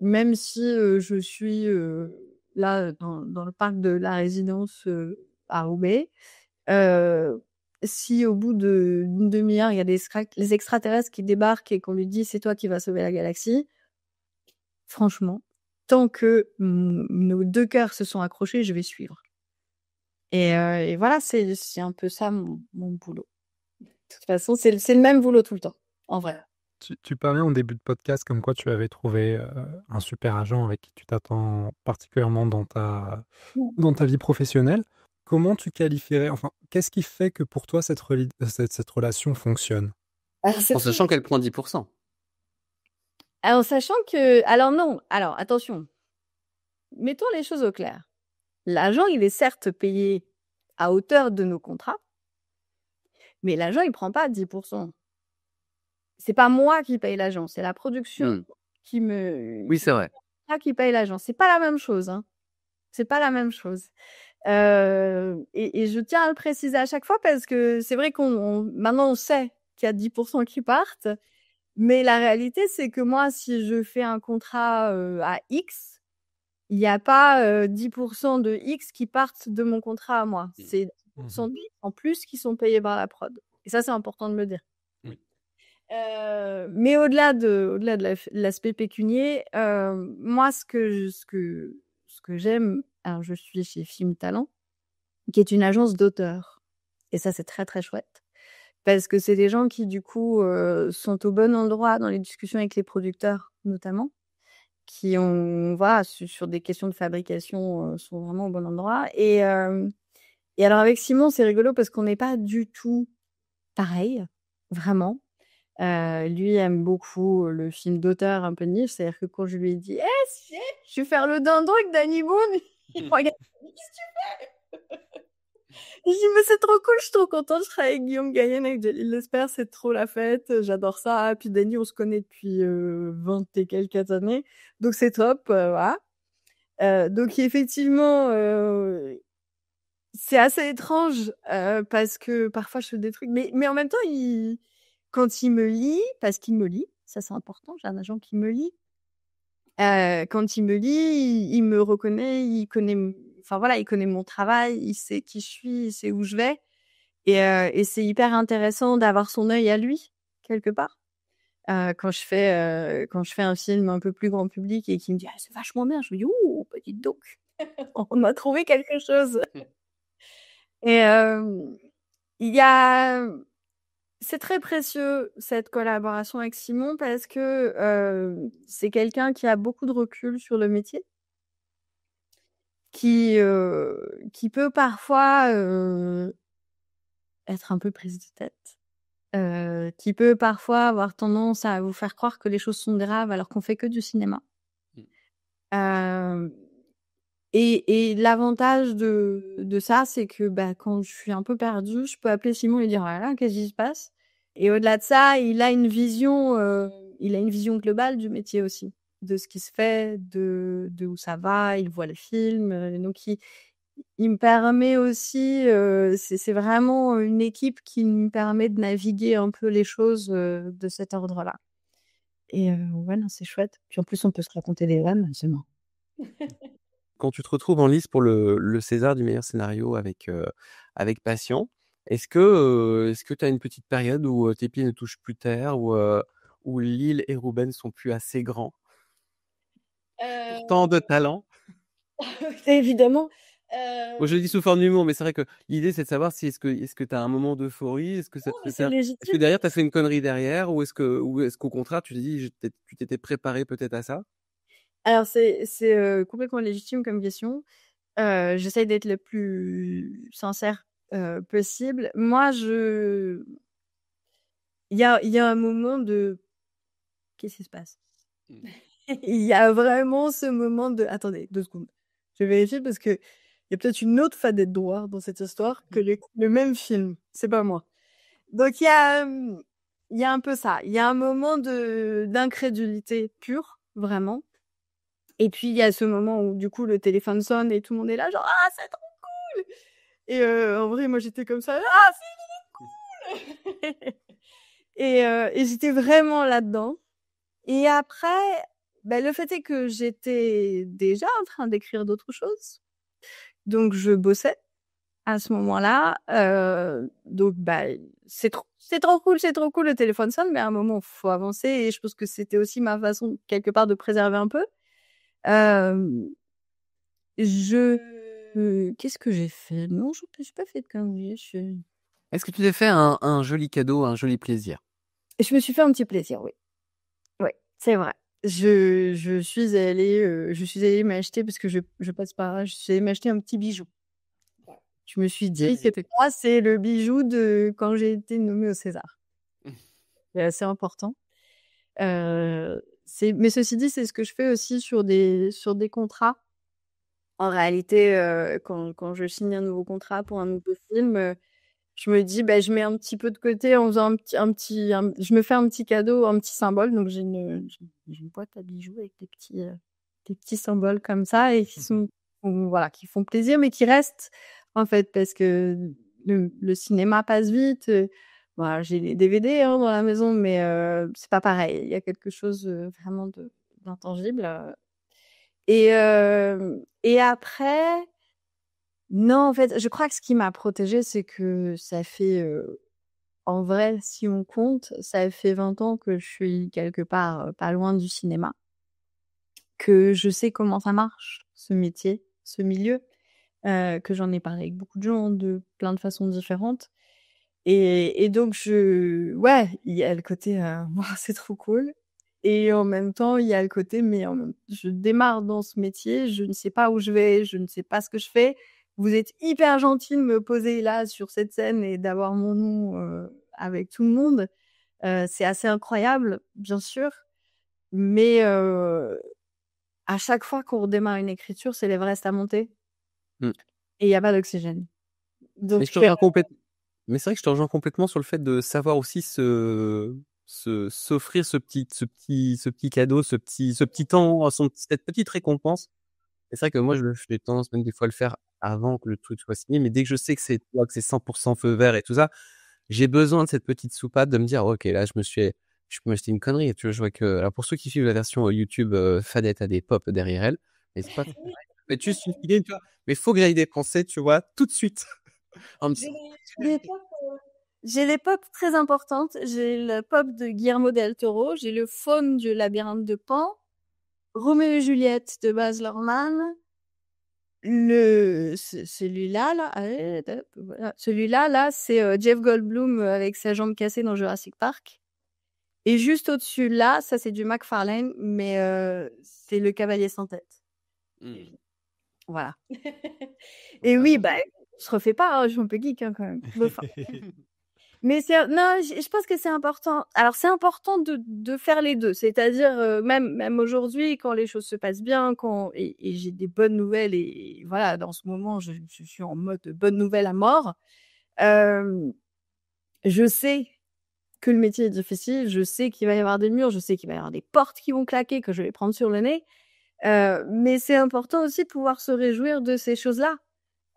même si, je suis, là, dans le parc de la résidence, à Roubaix, heu, si au bout d'une demi-heure, il y a les extraterrestres qui débarquent et qu'on lui dit: «C'est toi qui vas sauver la galaxie», franchement, tant que nos 2 cœurs se sont accrochés, je vais suivre. Et voilà, c'est un peu ça mon boulot. De toute façon, c'est le même boulot tout le temps, en vrai. Tu parlais en début de podcast comme quoi tu avais trouvé un super agent avec qui tu t'attends particulièrement dans ta vie professionnelle. Comment tu qualifierais, enfin, qu'est-ce qui fait que pour toi cette relation fonctionne? En sachant qu'elle prend 10%. Alors non, alors attention, mettons les choses au clair. L'agent, il est certes payé à hauteur de nos contrats, mais l'agent, il prend pas 10%. C'est pas moi qui paye l'agent, c'est la production Oui, c'est vrai. qui paye l'agent. C'est pas la même chose, hein. C'est pas la même chose. Et je tiens à le préciser à chaque fois parce que c'est vrai maintenant on sait qu'il y a 10% qui partent, mais la réalité c'est que moi si je fais un contrat à X, il n'y a pas 10% de X qui partent de mon contrat à moi. C'est 10% de X en plus qui sont payés par la prod. Et ça c'est important de le dire. Oui. Mais au-delà de l'aspect pécunier, moi ce que j'aime, alors je suis chez Film Talent, qui est une agence d'auteurs. Et ça, c'est très, très chouette. Parce que c'est des gens qui, du coup, sont au bon endroit dans les discussions avec les producteurs, notamment, qui ont, voilà, sur des questions de fabrication, sont vraiment au bon endroit. Et alors, avec Simon, c'est rigolo parce qu'on n'est pas du tout pareil, vraiment. Lui aime beaucoup le film d'auteur un peu niche. C'est-à-dire que quand je lui ai dit « je vais faire le dindon avec Danny Boone », il me regarde « qu'est-ce que tu fais ?» Je dis « mais c'est trop cool, je suis trop contente, je travaille avec Guillaume Gallienne, avec Jalil Lesper, c'est trop la fête, j'adore ça. » Puis Danny, on se connaît depuis 20 et quelques années, donc c'est top, voilà. Donc effectivement, c'est assez étrange parce que parfois je fais des trucs, mais en même temps, quand il me lit, parce qu'il me lit, ça c'est important, j'ai un agent qui me lit. Quand il me lit, il me reconnaît, il connaît mon travail, il sait qui je suis, il sait où je vais. Et c'est hyper intéressant d'avoir son œil à lui, quelque part. Quand je fais un film un peu plus grand public et qu'il me dit « ah, c'est vachement bien », je me dis « ouh, dites donc, on a trouvé quelque chose ». Et c'est très précieux cette collaboration avec Simon parce que c'est quelqu'un qui a beaucoup de recul sur le métier, qui peut parfois être un peu prise de tête, qui peut parfois avoir tendance à vous faire croire que les choses sont graves alors qu'on fait que du cinéma. Et l'avantage de ça, c'est que quand je suis un peu perdue, je peux appeler Simon et dire « voilà, qu'est-ce qui se passe ?» Et au-delà de ça, il a une vision globale du métier aussi, de ce qui se fait, de où ça va, il voit le film. Donc, il me permet aussi, c'est vraiment une équipe qui me permet de naviguer un peu les choses de cet ordre-là. Et ouais, non, c'est chouette. Puis en plus, on peut se raconter des vannes, c'est marrant. Quand tu te retrouves en lice pour le César du meilleur scénario avec Patient, est-ce que tu as une petite période où tes pieds ne touchent plus terre, où Lille et Rouben sont plus assez grands pour tant de talent? Évidemment. Bon, je le dis sous forme d'humour, mais c'est vrai que l'idée c'est de savoir si est-ce que tu as un moment d'euphorie, est-ce que ça te fait c'est faire, est-ce légitime. que derrière tu as fait une connerie derrière, ou est-ce qu'au contraire tu t'es dit tu t'étais préparé peut-être à ça? Alors c'est complètement légitime comme question. J'essaye d'être le plus sincère possible. Moi, il y a un moment de qu'est-ce qui se passe? Il y a vraiment ce moment de attendez 2 secondes. Je vais vérifier parce que il y a peut-être une autre Fadette Drouard dans cette histoire que le même film. C'est pas moi. Donc il y a un peu ça. Il y a un moment d'incrédulité pure, vraiment. Et puis il y a ce moment où du coup le téléphone sonne et tout le monde est là genre ah c'est trop cool. Et en vrai moi j'étais comme ça ah c'est cool. Et j'étais vraiment là-dedans. Et après le fait est que j'étais déjà en train d'écrire d'autres choses. Donc je bossais à ce moment-là. Donc c'est trop cool, le téléphone sonne, mais à un moment faut avancer et je pense que c'était aussi ma façon quelque part de préserver un peu. Qu'est-ce que j'ai fait? Non, je n'ai pas fait de conneries. Est-ce que tu t'es fait un joli cadeau, un joli plaisir? Je me suis fait un petit plaisir, oui. Oui, c'est vrai. Je suis allée m'acheter, parce que je passe par là, je suis allée m'acheter un petit bijou. Je me suis dit, moi, c'est le bijou de quand j'ai été nommée au César. C'est assez important. Mais ceci dit, c'est ce que je fais aussi sur des contrats. En réalité, quand je signe un nouveau contrat pour un nouveau film, je me dis, je mets un petit peu de côté en faisant je me fais un petit cadeau, un petit symbole. Donc, j'ai une boîte à bijoux avec des petits symboles comme ça et qui sont voilà, qui font plaisir, mais qui restent, en fait, parce que le cinéma passe vite. Voilà, j'ai les DVD hein, dans la maison, mais c'est pas pareil. Il y a quelque chose vraiment d'intangible. Et après, non, en fait, je crois que ce qui m'a protégée, c'est que ça fait, en vrai, si on compte, ça fait 20 ans que je suis quelque part pas loin du cinéma, que je sais comment ça marche, ce métier, ce milieu, que j'en ai parlé avec beaucoup de gens de plein de façons différentes. Et donc ouais, il y a le côté «Waouh, c'est trop cool» et en même temps, il y a le côté mais je démarre dans ce métier, je ne sais pas où je vais, je ne sais pas ce que je fais. Vous êtes hyper gentil de me poser là sur cette scène et d'avoir mon nom, avec tout le monde. C'est assez incroyable, bien sûr, mais à chaque fois qu'on redémarre une écriture, c'est l'Everest à monter Mmh. et il y a pas d'oxygène. Mais Donc je te rejoins complètement. Mais c'est vrai que je te rejoins complètement sur le fait de savoir aussi s'offrir ce petit cadeau, ce petit temps, cette petite récompense. Et c'est vrai que moi, j'ai tendance même des fois à le faire avant que le truc soit signé, mais dès que je sais que c'est toi, que c'est 100% feu vert et tout ça, j'ai besoin de cette petite soupape de me dire, OK, là, je peux m'acheter une connerie. Tu vois, je vois que, alors pour ceux qui suivent la version YouTube, Fadette a des pop derrière elle, mais c'est pas, mais juste une figurine, tu vois. Mais faut que j'aille dépenser, tu vois, tout de suite. En me disant, J'ai les pop très importantes. J'ai le pop de Guillermo del Toro, j'ai le faune du labyrinthe de Pan, Roméo et Juliette de Baz Luhrmann, celui-là, là, voilà. Celui-là, là, c'est Jeff Goldblum avec sa jambe cassée dans Jurassic Park. Et juste au-dessus, là, ça c'est du McFarlane, mais c'est Le Cavalier sans tête. Voilà. Et oui, bah, je refais pas, hein, je suis un peu geek hein, quand même. Enfin. Mais non, je pense que c'est important. Alors c'est important de faire les deux, c'est-à-dire même aujourd'hui quand les choses se passent bien, et j'ai des bonnes nouvelles et voilà, dans ce moment je suis en mode bonne nouvelle à mort. Je sais que le métier est difficile, je sais qu'il va y avoir des murs, je sais qu'il va y avoir des portes qui vont claquer, que je vais prendre sur le nez. Mais c'est important aussi de pouvoir se réjouir de ces choses-là,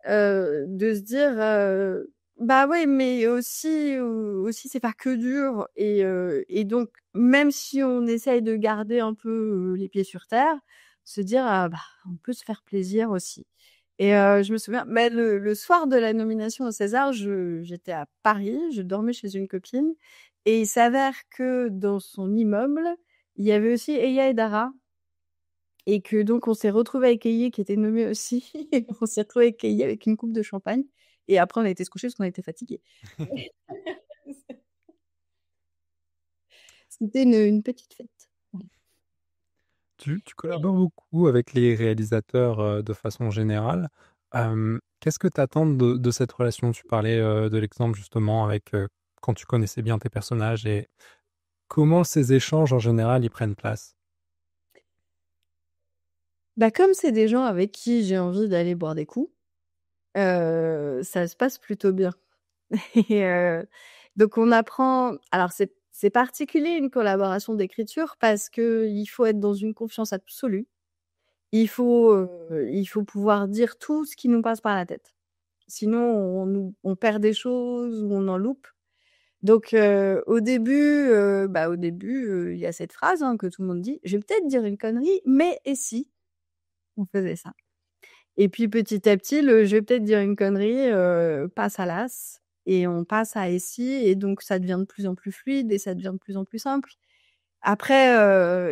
de se dire bah ouais, mais aussi c'est pas que dur et donc même si on essaye de garder un peu les pieds sur terre, se dire bah on peut se faire plaisir aussi. Et je me souviens, mais le soir de la nomination au César, j'étais à Paris, je dormais chez une copine et il s'avère que dans son immeuble, il y avait aussi Eya Edara. Et que donc on s'est retrouvés avec Eya qui était nommé aussi. Et on s'est retrouvés avec Eya avec une coupe de champagne. Et après on a été se coucher parce qu'on était fatigués. C'était une petite fête. Tu collabores beaucoup avec les réalisateurs de façon générale. Qu'est-ce que tu attends de cette relation? Tu parlais de l'exemple justement avec quand tu connaissais bien tes personnages et comment ces échanges en général ils prennent place? Bah comme c'est des gens avec qui j'ai envie d'aller boire des coups, ça se passe plutôt bien. Et donc on apprend. Alors c'est particulier une collaboration d'écriture parce que il faut être dans une confiance absolue. Il faut pouvoir dire tout ce qui nous passe par la tête. Sinon on perd des choses ou on en loupe. Donc au début, il y a cette phrase hein, que tout le monde dit: «Je vais peut-être dire une connerie, mais et si on faisait ça?» Et puis petit à petit, «je vais peut-être dire une connerie» passe à l'as et on passe à «et si» et donc ça devient de plus en plus fluide et ça devient de plus en plus simple. Après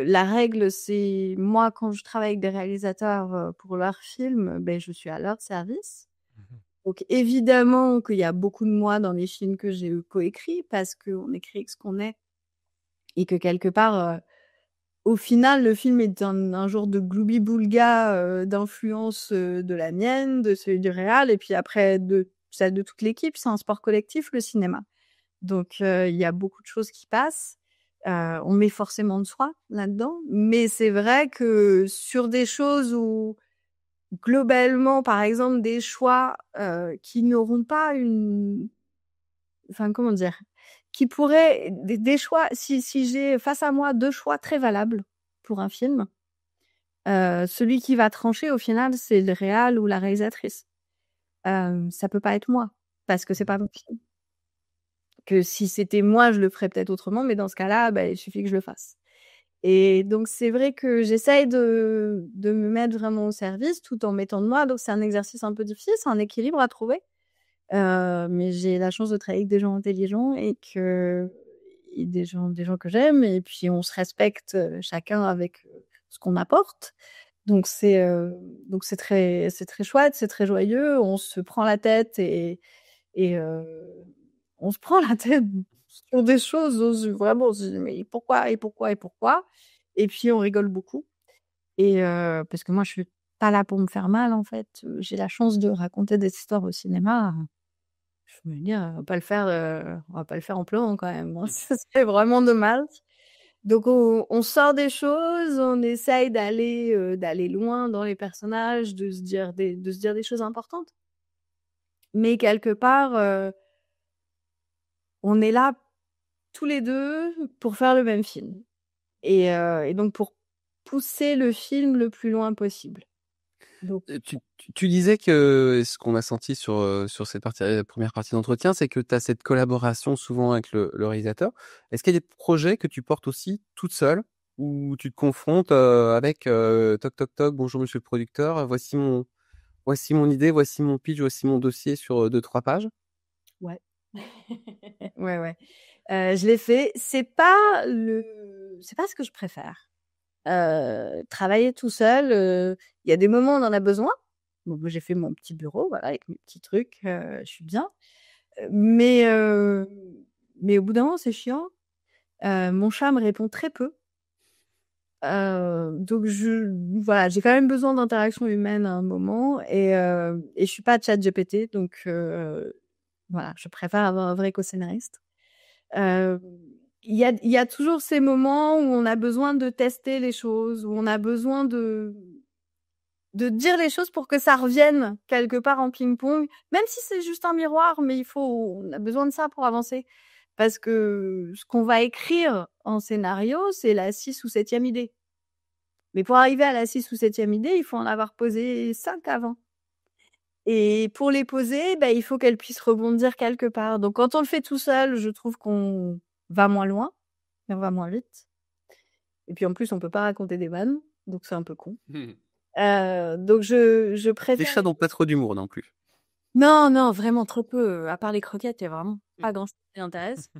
la règle, c'est moi quand je travaille avec des réalisateurs pour leurs films, je suis à leur service. Donc évidemment qu'il y a beaucoup de moi dans les films que j'ai coécrits parce qu'on écrit avec ce qu'on est et que quelque part, au final, le film est un genre de gloubi-boulga d'influence de la mienne, de celui du réal et puis après de celle de toute l'équipe. C'est un sport collectif, le cinéma. Donc il y a beaucoup de choses qui passent. On met forcément de soi là-dedans, mais c'est vrai que sur des choses où globalement, par exemple, des choix qui n'auront pas enfin comment dire, qui pourraient des choix. Si j'ai face à moi 2 choix très valables pour un film, celui qui va trancher au final, c'est le réal ou la réalisatrice. Ça peut pas être moi parce que c'est pas mon film. Que si c'était moi, je le ferais peut-être autrement, mais dans ce cas-là, il suffit que je le fasse. Et donc c'est vrai que j'essaye de me mettre vraiment au service tout en mettant de moi. Donc c'est un exercice un peu difficile, c'est un équilibre à trouver. Mais j'ai la chance de travailler avec des gens intelligents et des gens que j'aime, et puis on se respecte chacun avec ce qu'on apporte. Donc c'est très chouette, c'est très joyeux. On se prend la tête et on se prend la tête sur des choses vraiment. On se dit mais pourquoi et pourquoi et pourquoi. Et puis on rigole beaucoup. Et parce que moi je suis pas là pour me faire mal en fait. J'ai la chance de raconter des histoires au cinéma. Je me dis, on va pas le faire en pleurant quand même, hein. Ça serait vraiment dommage. Donc on sort des choses, on essaye d'aller loin dans les personnages, de se dire des choses importantes. Mais quelque part, on est là tous les 2 pour faire le même film. Et donc pour pousser le film le plus loin possible. Donc Tu disais que ce qu'on a senti sur cette première partie d'entretien, c'est que tu as cette collaboration souvent avec le réalisateur. Est-ce qu'il y a des projets que tu portes aussi toute seule, où tu te confrontes avec toc toc toc, bonjour monsieur le producteur, voici mon idée, voici mon pitch, voici mon dossier sur 2-3 pages? Ouais. Ouais. Je l'ai fait. C'est pas ce que je préfère. Travailler tout seul, il y a des moments où on en a besoin. Bon, moi j'ai fait mon petit bureau, voilà, avec mes petits trucs, je suis bien. Mais au bout d'un moment, c'est chiant. Mon chat me répond très peu. Donc voilà, j'ai quand même besoin d'interaction humaine à un moment, et je suis pas ChatGPT, donc voilà, je préfère avoir un vrai co-scénariste. Il y a toujours ces moments où on a besoin de tester les choses, où on a besoin de dire les choses pour que ça revienne quelque part en ping-pong, même si c'est juste un miroir, mais on a besoin de ça pour avancer. Parce que ce qu'on va écrire en scénario, c'est la 6 ou 7e idée. Mais pour arriver à la 6 ou 7e idée, il faut en avoir posé 5 avant. Et pour les poser, il faut qu'elles puissent rebondir quelque part. Donc quand on le fait tout seul, je trouve qu'on va moins loin, et on va moins vite. Et puis en plus, on peut pas raconter des vannes, donc c'est un peu con. Donc je préfère... Les chats n'ont pas trop d'humour non plus. Non, vraiment trop peu. À part les croquettes, il y a vraiment pas grand-chose qui m'intéresse.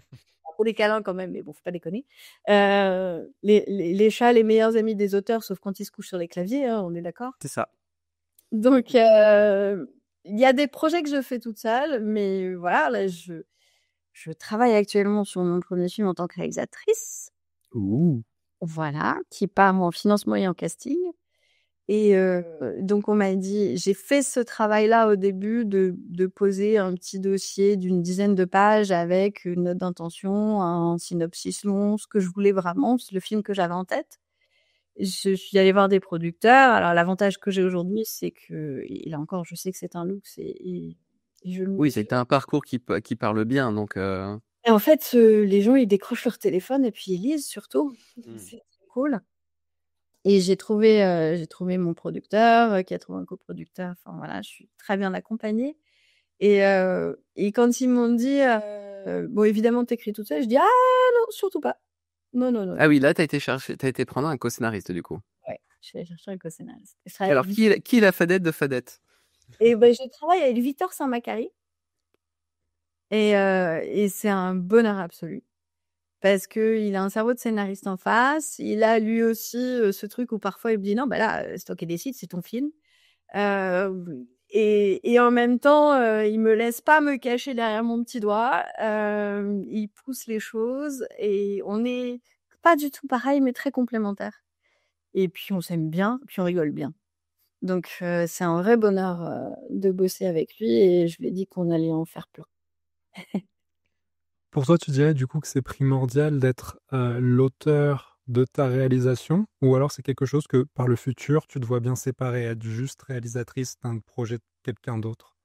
Pour les câlins quand même, mais bon, faut pas déconner. Les chats, les meilleurs amis des auteurs, sauf quand ils se couchent sur les claviers, hein, on est d'accord? C'est ça. Donc, il y a des projets que je fais toute seule, mais voilà, là, je travaille actuellement sur mon premier film en tant que réalisatrice. Ouh. Voilà, qui part en financement et en casting. Et donc on m'a dit, j'ai fait ce travail-là au début de poser un petit dossier d'une dizaine de pages avec une note d'intention, un synopsis long, ce que je voulais vraiment, le film que j'avais en tête. Je suis allée voir des producteurs. Alors l'avantage que j'ai aujourd'hui, c'est que, et là encore, je sais que c'est un luxe, Oui, c'est un parcours qui parle bien, donc. Et en fait, les gens ils décrochent leur téléphone et puis ils lisent surtout. C'est cool. Et j'ai trouvé mon producteur, qui a trouvé un coproducteur. Enfin voilà, je suis très bien accompagnée. Et quand ils m'ont dit, bon évidemment t'écris toute seule, je dis ah non surtout pas. Non. Ah oui, là t'as été prendre un co-scénariste du coup. Ouais, je suis allée chercher un co-scénariste. Alors qui est la Fadette de Fadette? Et je travaille avec Victor Saint-Macary. Et c'est un bonheur absolu. Parce qu'il a un cerveau de scénariste en face. Il a lui aussi ce truc où parfois il me dit non, là, c'est toi qui décides, c'est ton film. Et en même temps, il me laisse pas me cacher derrière mon petit doigt. Il pousse les choses et on est pas du tout pareil, mais très complémentaires. Et puis on s'aime bien, puis on rigole bien. Donc c'est un vrai bonheur de bosser avec lui et je lui ai dit qu'on allait en faire plein. Pour toi, tu dirais du coup que c'est primordial d'être l'auteur de ta réalisation, ou alors c'est quelque chose que par le futur, tu te vois bien séparer, être juste réalisatrice d'un projet de quelqu'un d'autre?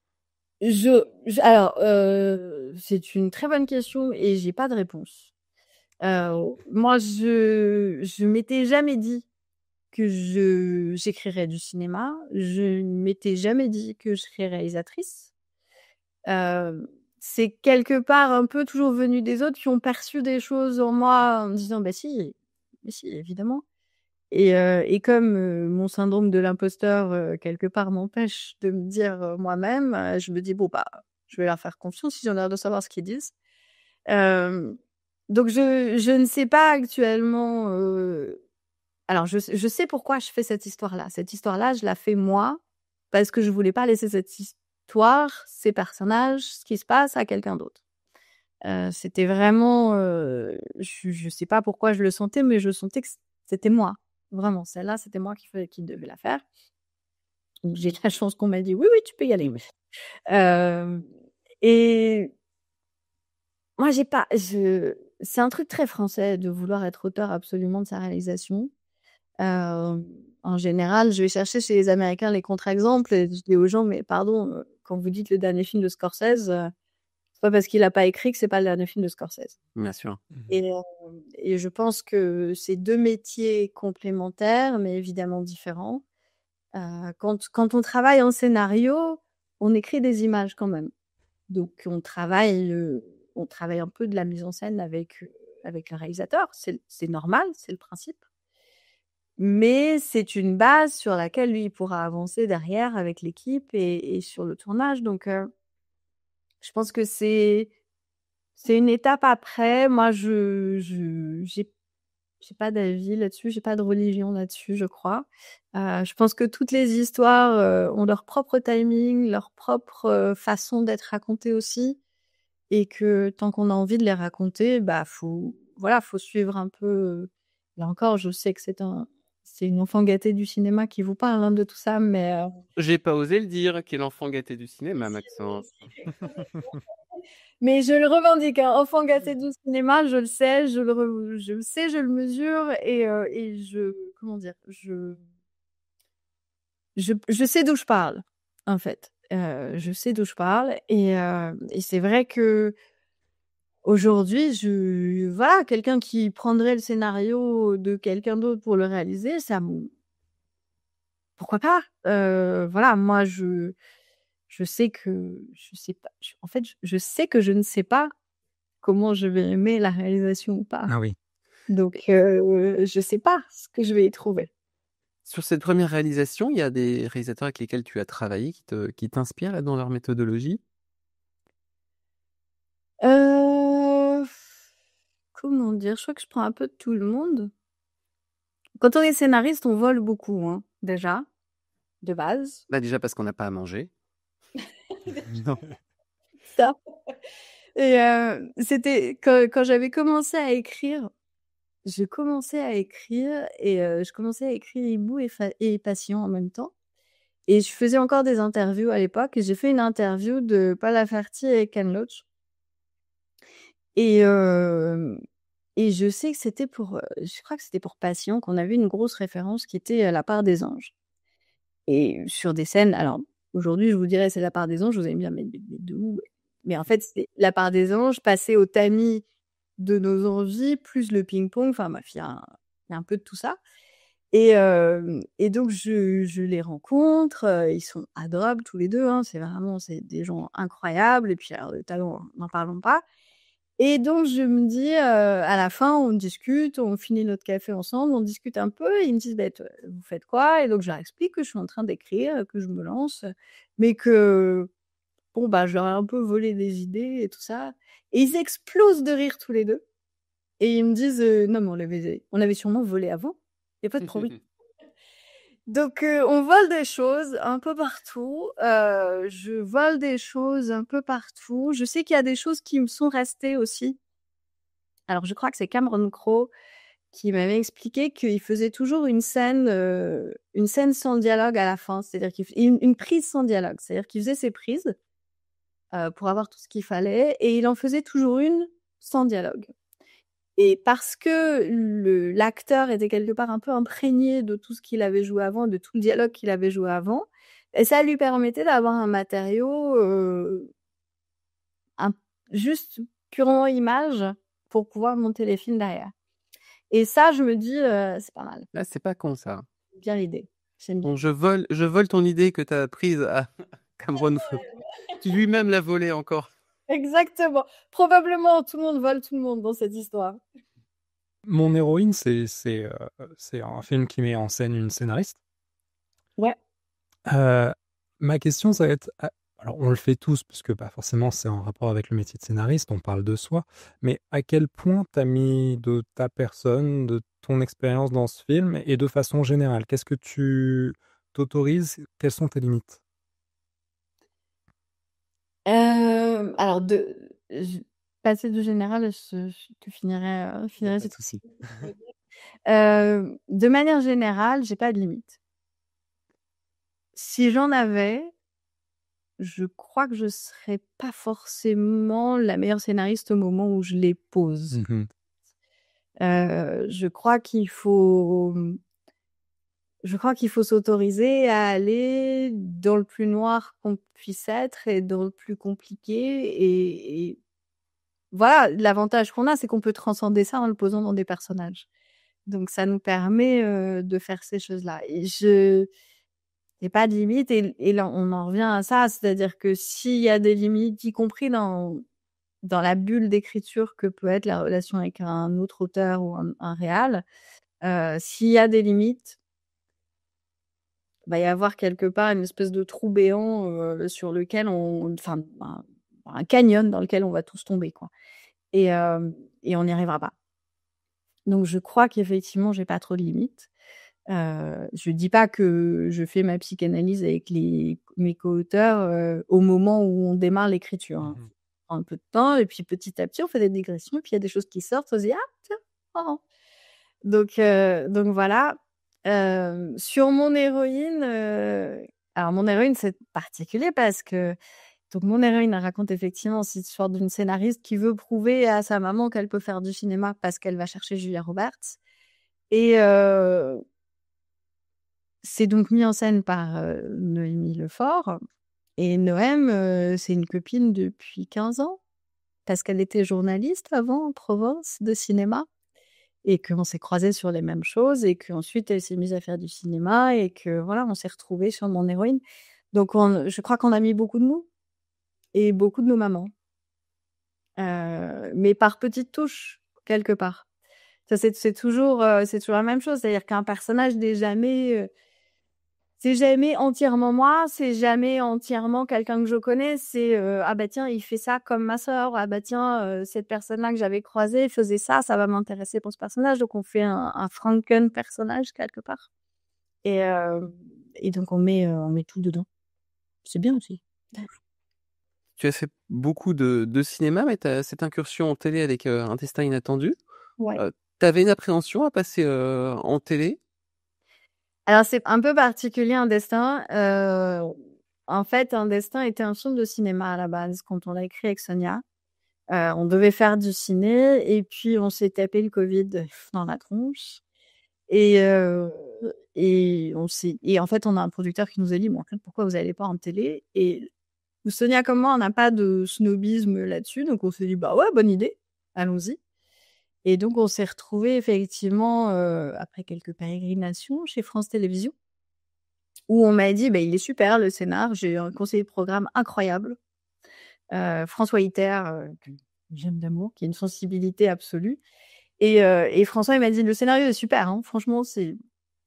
Alors, c'est une très bonne question et j'ai pas de réponse. Moi, je m'étais jamais dit que j'écrirais du cinéma. Je ne m'étais jamais dit que je serais réalisatrice. C'est quelque part un peu toujours venu des autres qui ont perçu des choses en moi en me disant bah si, évidemment. Et comme mon syndrome de l'imposteur quelque part m'empêche de me dire moi-même, je me dis bon bah je vais leur faire confiance, ils ont l'air de savoir ce qu'ils disent. Donc je ne sais pas actuellement. Alors je sais pourquoi je fais cette histoire-là. Cette histoire-là, je la fais moi parce que je voulais pas laisser cette histoire, ces personnages, ce qui se passe à quelqu'un d'autre. C'était vraiment, je sais pas pourquoi je le sentais, mais je sentais que c'était moi. Vraiment, celle-là, c'était moi qui devais la faire. Donc j'ai la chance qu'on m'a dit oui, tu peux y aller. Et moi, c'est un truc très français de vouloir être auteur absolument de sa réalisation. En général, je vais chercher chez les Américains les contre-exemples et je dis aux gens, mais pardon, quand vous dites le dernier film de Scorsese, c'est pas parce qu'il a pas écrit que c'est pas le dernier film de Scorsese. Bien sûr. Et je pense que c'est 2 métiers complémentaires, mais évidemment différents. Quand on travaille en scénario, on écrit des images quand même. Donc on travaille un peu de la mise en scène avec le réalisateur. C'est normal, c'est le principe. Mais c'est une base sur laquelle lui, il pourra avancer derrière avec l'équipe et sur le tournage. Donc, je pense que c'est une étape après. Moi, j'ai pas d'avis là-dessus, j'ai pas de religion là-dessus, je crois. Je pense que toutes les histoires ont leur propre timing, leur propre façon d'être racontées aussi, et que tant qu'on a envie de les raconter, bah faut suivre un peu. Là encore, je sais que c'est une enfant gâtée du cinéma qui vous parle hein, de tout ça, mais J'ai pas osé le dire, quel enfant gâté du cinéma, Maxence. mais je le revendique, hein, enfant gâté du cinéma, je le sais, je le mesure et comment dire, je sais d'où je parle, en fait. Je sais d'où je parle et c'est vrai que aujourd'hui, voilà, quelqu'un qui prendrait le scénario de quelqu'un d'autre pour le réaliser, pourquoi pas? Voilà, moi, je sais que je sais pas. En fait, je sais que je ne sais pas comment je vais aimer la réalisation ou pas. Ah oui. Donc, je sais pas ce que je vais y trouver. Sur cette première réalisation, il y a des réalisateurs avec lesquels tu as travaillé qui t'inspirent là, dans leur méthodologie? Comment dire? Je crois que je prends un peu de tout le monde. Quand on est scénariste, on vole beaucoup, hein, déjà, de base. Bah, déjà parce qu'on n'a pas à manger. Non. Ça. Et c'était quand j'avais commencé à écrire, je commençais à écrire Hibou et Patient en même temps. Et je faisais encore des interviews à l'époque. Et j'ai fait une interview de Paul Lafferty et Ken Loach. Et je sais que c'était je crois que c'était pour Patient qu'on avait une grosse référence qui était La part des anges. Et sur des scènes, alors aujourd'hui je vous dirais c'est La part des anges, vous allez me dire mais d'où? Mais en fait c'est La part des anges passé au tamis de nos envies plus le ping-pong. Enfin bref, il y a un peu de tout ça. Et donc je les rencontre, ils sont adorables tous les deux, hein, c'est des gens incroyables et puis alors le talent, n'en parlons pas. Et donc je me dis, à la fin on discute, on finit notre café ensemble, on discute un peu et ils me disent: «Beh, vous faites quoi?» Et donc je leur explique que je suis en train d'écrire, que je me lance, mais que bon, bah, je leur ai un peu volé des idées et tout ça. Et ils explosent de rire tous les deux. Et ils me disent, non, mais on avait sûrement volé avant. Il n'y a pas de problème. Donc, on vole des choses un peu partout. Je vole des choses un peu partout. Je sais qu'il y a des choses qui me sont restées aussi. Alors, je crois que c'est Cameron Crowe qui m'avait expliqué qu'il faisait toujours une scène sans dialogue à la fin. C'est-à-dire une prise sans dialogue. C'est-à-dire qu'il faisait ses prises pour avoir tout ce qu'il fallait et il en faisait toujours une sans dialogue. Et parce que l'acteur était quelque part un peu imprégné de tout ce qu'il avait joué avant, de tout le dialogue qu'il avait joué avant, et ça lui permettait d'avoir un matériau juste purement image pour pouvoir monter les films derrière. Et ça, je me dis, c'est pas mal. Là, c'est pas con ça. bien l'idée. J'aime bien. Bon, je vole ton idée que tu as prise à Cameron Feu, qui lui-même l'a volée encore. Exactement. Probablement, tout le monde vole tout le monde dans cette histoire. Mon héroïne, c'est un film qui met en scène une scénariste. Ouais. Ma question, ça va être... Alors, on le fait tous, parce que forcément, c'est en rapport avec le métier de scénariste, on parle de soi, mais à quel point t'as mis de ta personne, de ton expérience dans ce film, et de façon générale, qu'est-ce que tu t'autorises? Quelles sont tes limites? Alors, passer de général, tu finirais Pas ce de truc. souci. De manière générale, j'ai pas de limite. Si j'en avais, je crois que je serais pas forcément la meilleure scénariste au moment où je les pose. Je crois qu'il faut s'autoriser à aller dans le plus noir qu'on puisse être et dans le plus compliqué et voilà, l'avantage qu'on a, c'est qu'on peut transcender ça en le posant dans des personnages. Donc ça nous permet, de faire ces choses-là et il y a pas de limite et là, on en revient à ça, c'est-à-dire que s'il y a des limites, y compris dans la bulle d'écriture que peut être la relation avec un autre auteur ou un réal, s'il y a des limites, va y avoir quelque part une espèce de trou béant, sur lequel enfin, un canyon dans lequel on va tous tomber, quoi et on n'y arrivera pas. Donc je crois qu'effectivement, j'ai pas trop de limites. Je dis pas que je fais ma psychanalyse avec mes co-auteurs, au moment où on démarre l'écriture, hein. Ça prend un peu de temps et puis petit à petit, on fait des digressions et puis il y a des choses qui sortent, on se dit: «Ah tiens, marrant». Donc voilà. Sur mon héroïne, alors mon héroïne, c'est particulier parce que donc mon héroïne, elle raconte effectivement cette histoire d'une scénariste qui veut prouver à sa maman qu'elle peut faire du cinéma parce qu'elle va chercher Julia Roberts et c'est donc mis en scène par, Noémie Lefort et Noém, c'est une copine depuis 15 ans parce qu'elle était journaliste avant en Provence de cinéma et qu'on s'est croisés sur les mêmes choses et qu'ensuite elle s'est mise à faire du cinéma et que voilà, on s'est retrouvés sur mon héroïne. Donc je crois qu'on a mis beaucoup de nous et beaucoup de nos mamans. Mais par petites touches, quelque part. Ça c'est toujours la même chose, c'est-à-dire qu'un personnage n'est jamais, c'est jamais entièrement moi, c'est jamais entièrement quelqu'un que je connais. C'est ah bah tiens, il fait ça comme ma sœur. Ah bah tiens, cette personne-là que j'avais croisée faisait ça, ça va m'intéresser pour ce personnage. Donc on fait un Franken personnage quelque part. Et donc on met tout dedans. C'est bien aussi. Tu as fait beaucoup de cinéma, mais cette incursion en télé avec Un destin inattendu, Ouais. tu avais une appréhension à passer en télé? Alors c'est un peu particulier Un destin. En fait, Un destin était un film de cinéma à la base quand on l'a écrit avec Sonia. On devait faire du ciné et puis on s'est tapé le Covid dans la tronche et en fait, on a un producteur qui nous a dit: «Bon, en fait, pourquoi vous allez pas en télé?» et Sonia comme moi, on n'a pas de snobisme là-dessus, donc on s'est dit: «Bah ouais, bonne idée, allons-y». Et donc on s'est retrouvés effectivement, après quelques pérégrinations chez France Télévisions où on m'a dit: «Bah, il est super le scénar». J'ai un conseiller de programme incroyable, François Iter, que j'aime d'amour, qui a une sensibilité absolue et François, il m'a dit: «Le scénario est super, hein, franchement, c'est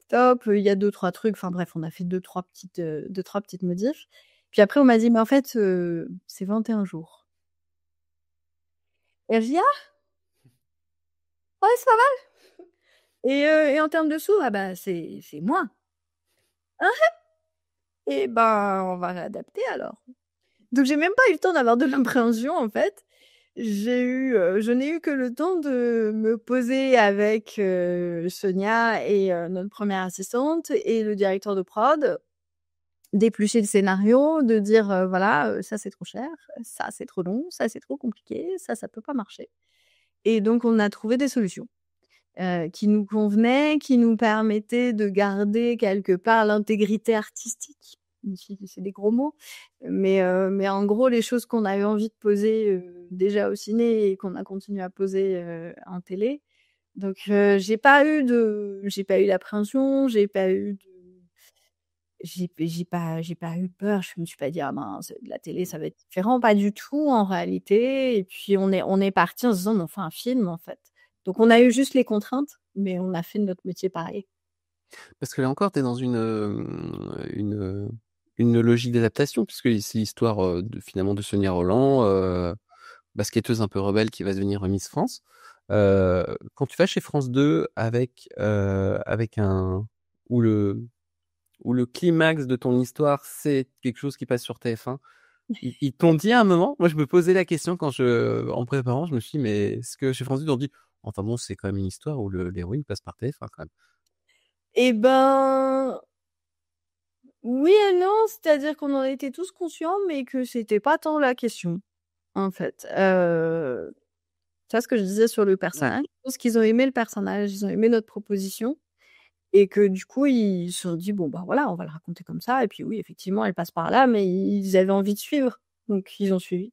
top, il y a 2-3 trucs». Enfin bref, on a fait 2-3 petites modifs. Puis après, on m'a dit: «Mais en fait, c'est 21 jours». Et je dis: «Ah! Ouais, c'est pas mal». Et en termes de sous, ah bah, c'est moins. Hein? Et ben, on va réadapter alors. Donc j'ai même pas eu le temps d'avoir de l'appréhension en fait. Je n'ai eu que le temps de me poser avec, Sonia et notre première assistante et le directeur de prod, d'éplucher le scénario, de dire, voilà, ça c'est trop cher, ça c'est trop long, ça c'est trop compliqué, ça peut pas marcher. Et donc on a trouvé des solutions, qui nous convenaient, qui nous permettaient de garder quelque part l'intégrité artistique. C'est des gros mots, mais en gros les choses qu'on avait envie de poser, déjà au ciné et qu'on a continué à poser, en télé, Donc j'ai pas eu d'appréhension, j'ai pas eu peur, je me suis pas dit: «Ah mince, la télé ça va être différent», pas du tout en réalité et puis on est partis en se disant: «Mais on fait un film en fait». Donc on a eu juste les contraintes, mais on a fait notre métier pareil. Parce que là encore, tu es dans une logique d'adaptation puisque c'est l'histoire, finalement de Sonia Rolland, basketteuse un peu rebelle qui va devenir Miss France. Quand tu vas chez France 2 avec un où le climax de ton histoire, c'est quelque chose qui passe sur TF1, ils t'ont dit à un moment, moi je me posais la question en préparant, je me suis dit: «Mais est-ce que chez France 2 ils t'ont dit: "Enfin bon, c'est quand même une histoire où l'héroïne passe par TF1 quand même"?» Eh ben, oui et non, c'est-à-dire qu'on en était tous conscients, mais que c'était pas tant la question, en fait. Tu vois ce que je disais sur le personnage? Je pense qu'ils ont aimé le personnage, ils ont aimé notre proposition et que du coup, ils se sont dit: «Bon, bah, voilà, on va le raconter comme ça» et puis oui, effectivement, elle passe par là, mais ils avaient envie de suivre, donc ils ont suivi,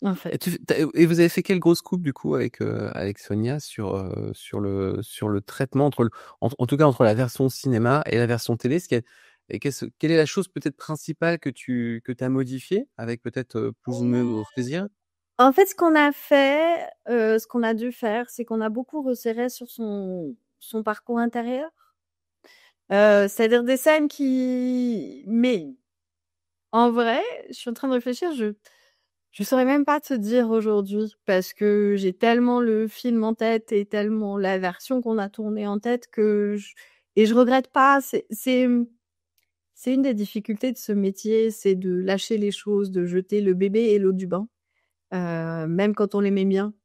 en Et, fait. et vous avez fait quelle grosse coupe du coup avec Sonia sur le traitement en tout cas entre la version cinéma et la version télé, quelle est la chose peut-être principale que tu as modifiée avec peut-être plus ou moins plaisir? En fait, ce qu'on a dû faire, c'est qu'on a beaucoup resserré sur son parcours intérieur. C'est-à-dire des scènes mais en vrai, je suis en train de réfléchir, je saurais même pas te dire aujourd'hui parce que j'ai tellement le film en tête et tellement la version qu'on a tournée en tête et je regrette pas. C'est une des difficultés de ce métier, c'est de lâcher les choses, de jeter le bébé et l'eau du bain, même quand on les met bien.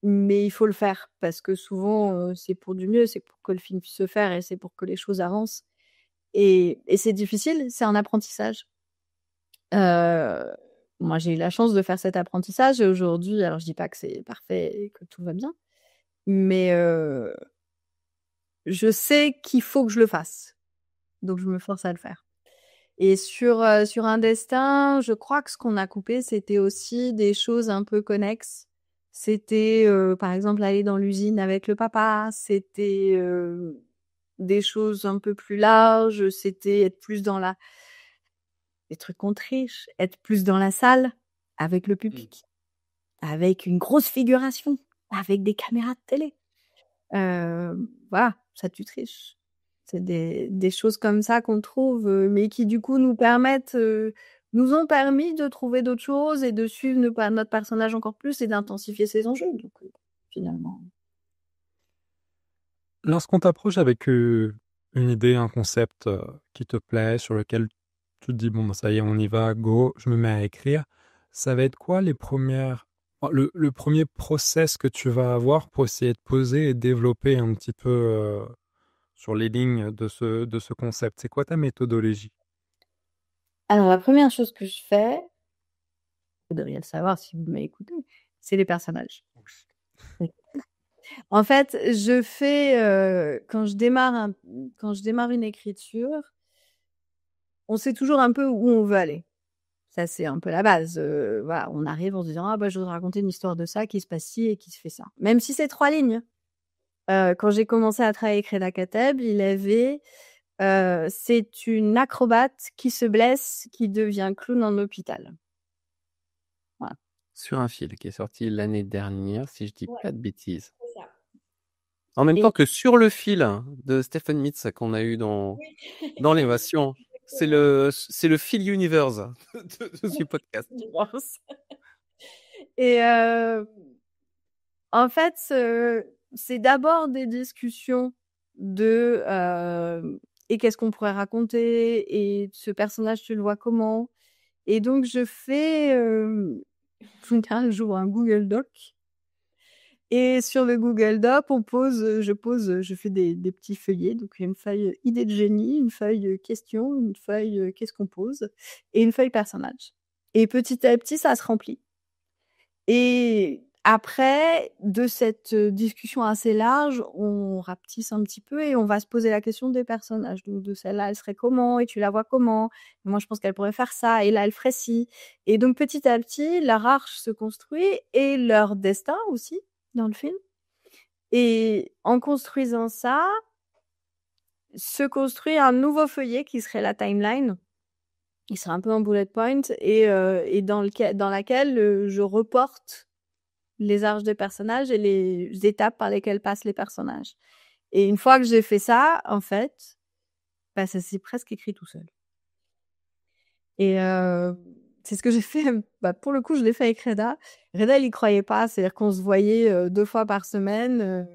Mais il faut le faire parce que souvent, c'est pour du mieux, c'est pour que le film puisse se faire et c'est pour que les choses avancent et c'est difficile, c'est un apprentissage. Heu, Moi, j'ai eu la chance de faire cet apprentissage et aujourd'hui alors je dis pas que c'est parfait et que tout va bien, mais je sais qu'il faut que je le fasse, donc je me force à le faire et sur Un Destin, je crois que ce qu'on a coupé, c'était aussi des choses un peu connexes. C'était, par exemple, aller dans l'usine avec le papa, c'était, des choses un peu plus larges, c'était être plus dans les trucs qu'on triche, être plus dans la salle avec le public, avec une grosse figuration, avec des caméras de télé. Voilà, ça tu triches. C'est des choses comme ça qu'on trouve, mais qui du coup nous ont permis de trouver d'autres choses et de suivre notre personnage encore plus et d'intensifier ses enjeux, donc finalement. Lorsqu'on t'approche avec une idée, un concept qui te plaît, sur lequel tu te dis, bon, bah, ça y est, on y va, go, je me mets à écrire, ça va être quoi le premier process que tu vas avoir pour essayer de poser et développer un petit peu sur les lignes de ce concept? C'est quoi ta méthodologie? Alors la première chose que je fais, vous devriez le savoir si vous m'avez écouté, c'est les personnages. En fait, quand je démarre une écriture, on sait toujours un peu où on veut aller. Ça, c'est un peu la base. Voilà, on arrive en se disant: «Ah bah, je voudrais raconter une histoire de ça, qui se passe ci et qui se fait ça». Même si c'est 3 lignes. Quand j'ai commencé à travailler avec Reda Kateb, il avait, c'est une acrobate qui se blesse, qui devient clown en hôpital. Voilà. Sur un film qui est sorti l'année dernière, si je dis Ouais, pas de bêtises. c'est ça. En même Et temps que Sur le fil de Stephen Mitz qu'on a eu dans l'émission. C'est le fil universe de ce podcast. Je pense. Et en fait, c'est d'abord des discussions de, et qu'est-ce qu'on pourrait raconter? Et ce personnage, tu le vois comment? Et donc je fais, j'ouvre un Google Doc et sur le Google Doc, je fais des petits feuillets. Donc il y a une feuille, idée de génie, une feuille, question, une feuille, qu'est-ce qu'on pose? Et une feuille personnage. Et petit à petit, ça se remplit. Et après, de cette discussion assez large, on rapetisse un petit peu et on va se poser la question des personnages. Donc de celle-là, elle serait comment? Et tu la vois comment? Et moi, je pense qu'elle pourrait faire ça et là, elle ferait ci. Et donc petit à petit, leur arche se construit et leur destin aussi dans le film. Et en construisant ça, se construit un nouveau feuillet qui serait la timeline. Il serait un peu en bullet point et dans laquelle je reporte les arcs des personnages et les étapes par lesquelles passent les personnages. Et une fois que j'ai fait ça, en fait, bah, ça s'est presque écrit tout seul. Et c'est ce que j'ai fait. Bah, pour le coup, je l'ai fait avec Reda. Reda, il y croyait pas. C'est-à-dire qu'on se voyait 2 fois par semaine.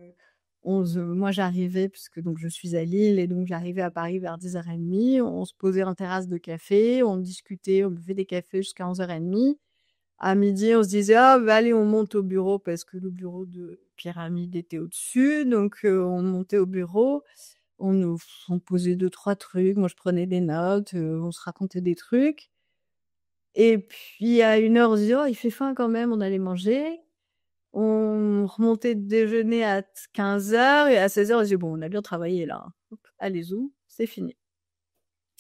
Moi, j'arrivais, puisque donc je suis à Lille, et donc j'arrivais à Paris vers 10h30. On se posait en terrasse de café, on discutait, on buvait des cafés jusqu'à 11h30. À midi, on se disait, ah, bah, allez, on monte au bureau, parce que le bureau de Pyramide était au-dessus. Donc, on montait au bureau. On posait 2-3 trucs. Moi, je prenais des notes. On se racontait des trucs. Et puis, à 1h, on se dit, oh, il fait faim quand même, on allait manger. On remontait de déjeuner à 15h et à 16h, on se dit, bon, on a bien travaillé là. Hop, allez-y, c'est fini.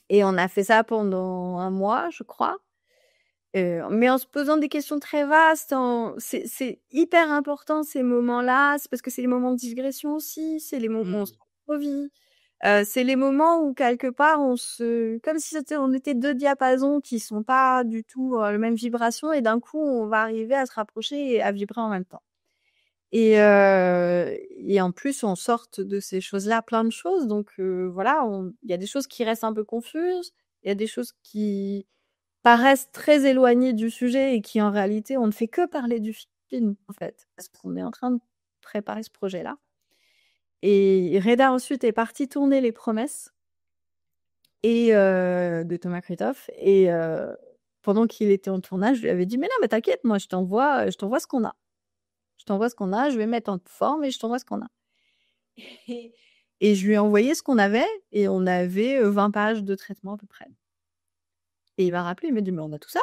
Et on a fait ça pendant 1 mois, je crois. Mais en se posant des questions très vastes. C'est hyper important ces moments-là. C'est parce que c'est les moments de digression aussi. C'est les moments où on se revit. C'est les moments où quelque part comme si on était 2 diapasons qui sont pas du tout la même vibration, et d'un coup on va arriver à se rapprocher et à vibrer en même temps. Et en plus on sorte de ces choses-là plein de choses. Donc voilà, il y a des choses qui restent un peu confuses, il y a des choses qui paraissent très éloignées du sujet et qui en réalité on ne fait que parler du film en fait, parce qu'on est en train de préparer ce projet-là. Et Reda ensuite est parti tourner Les Promesses de Thomas Kritoff. Et pendant qu'il était en tournage, je lui avais dit, mais non, mais t'inquiète, moi je t'envoie ce qu'on a. Je t'envoie ce qu'on a, je vais mettre en forme et je t'envoie ce qu'on a. Et je lui ai envoyé ce qu'on avait, et on avait 20 pages de traitement à peu près. Et il m'a rappelé, il m'a dit, mais on a tout ça.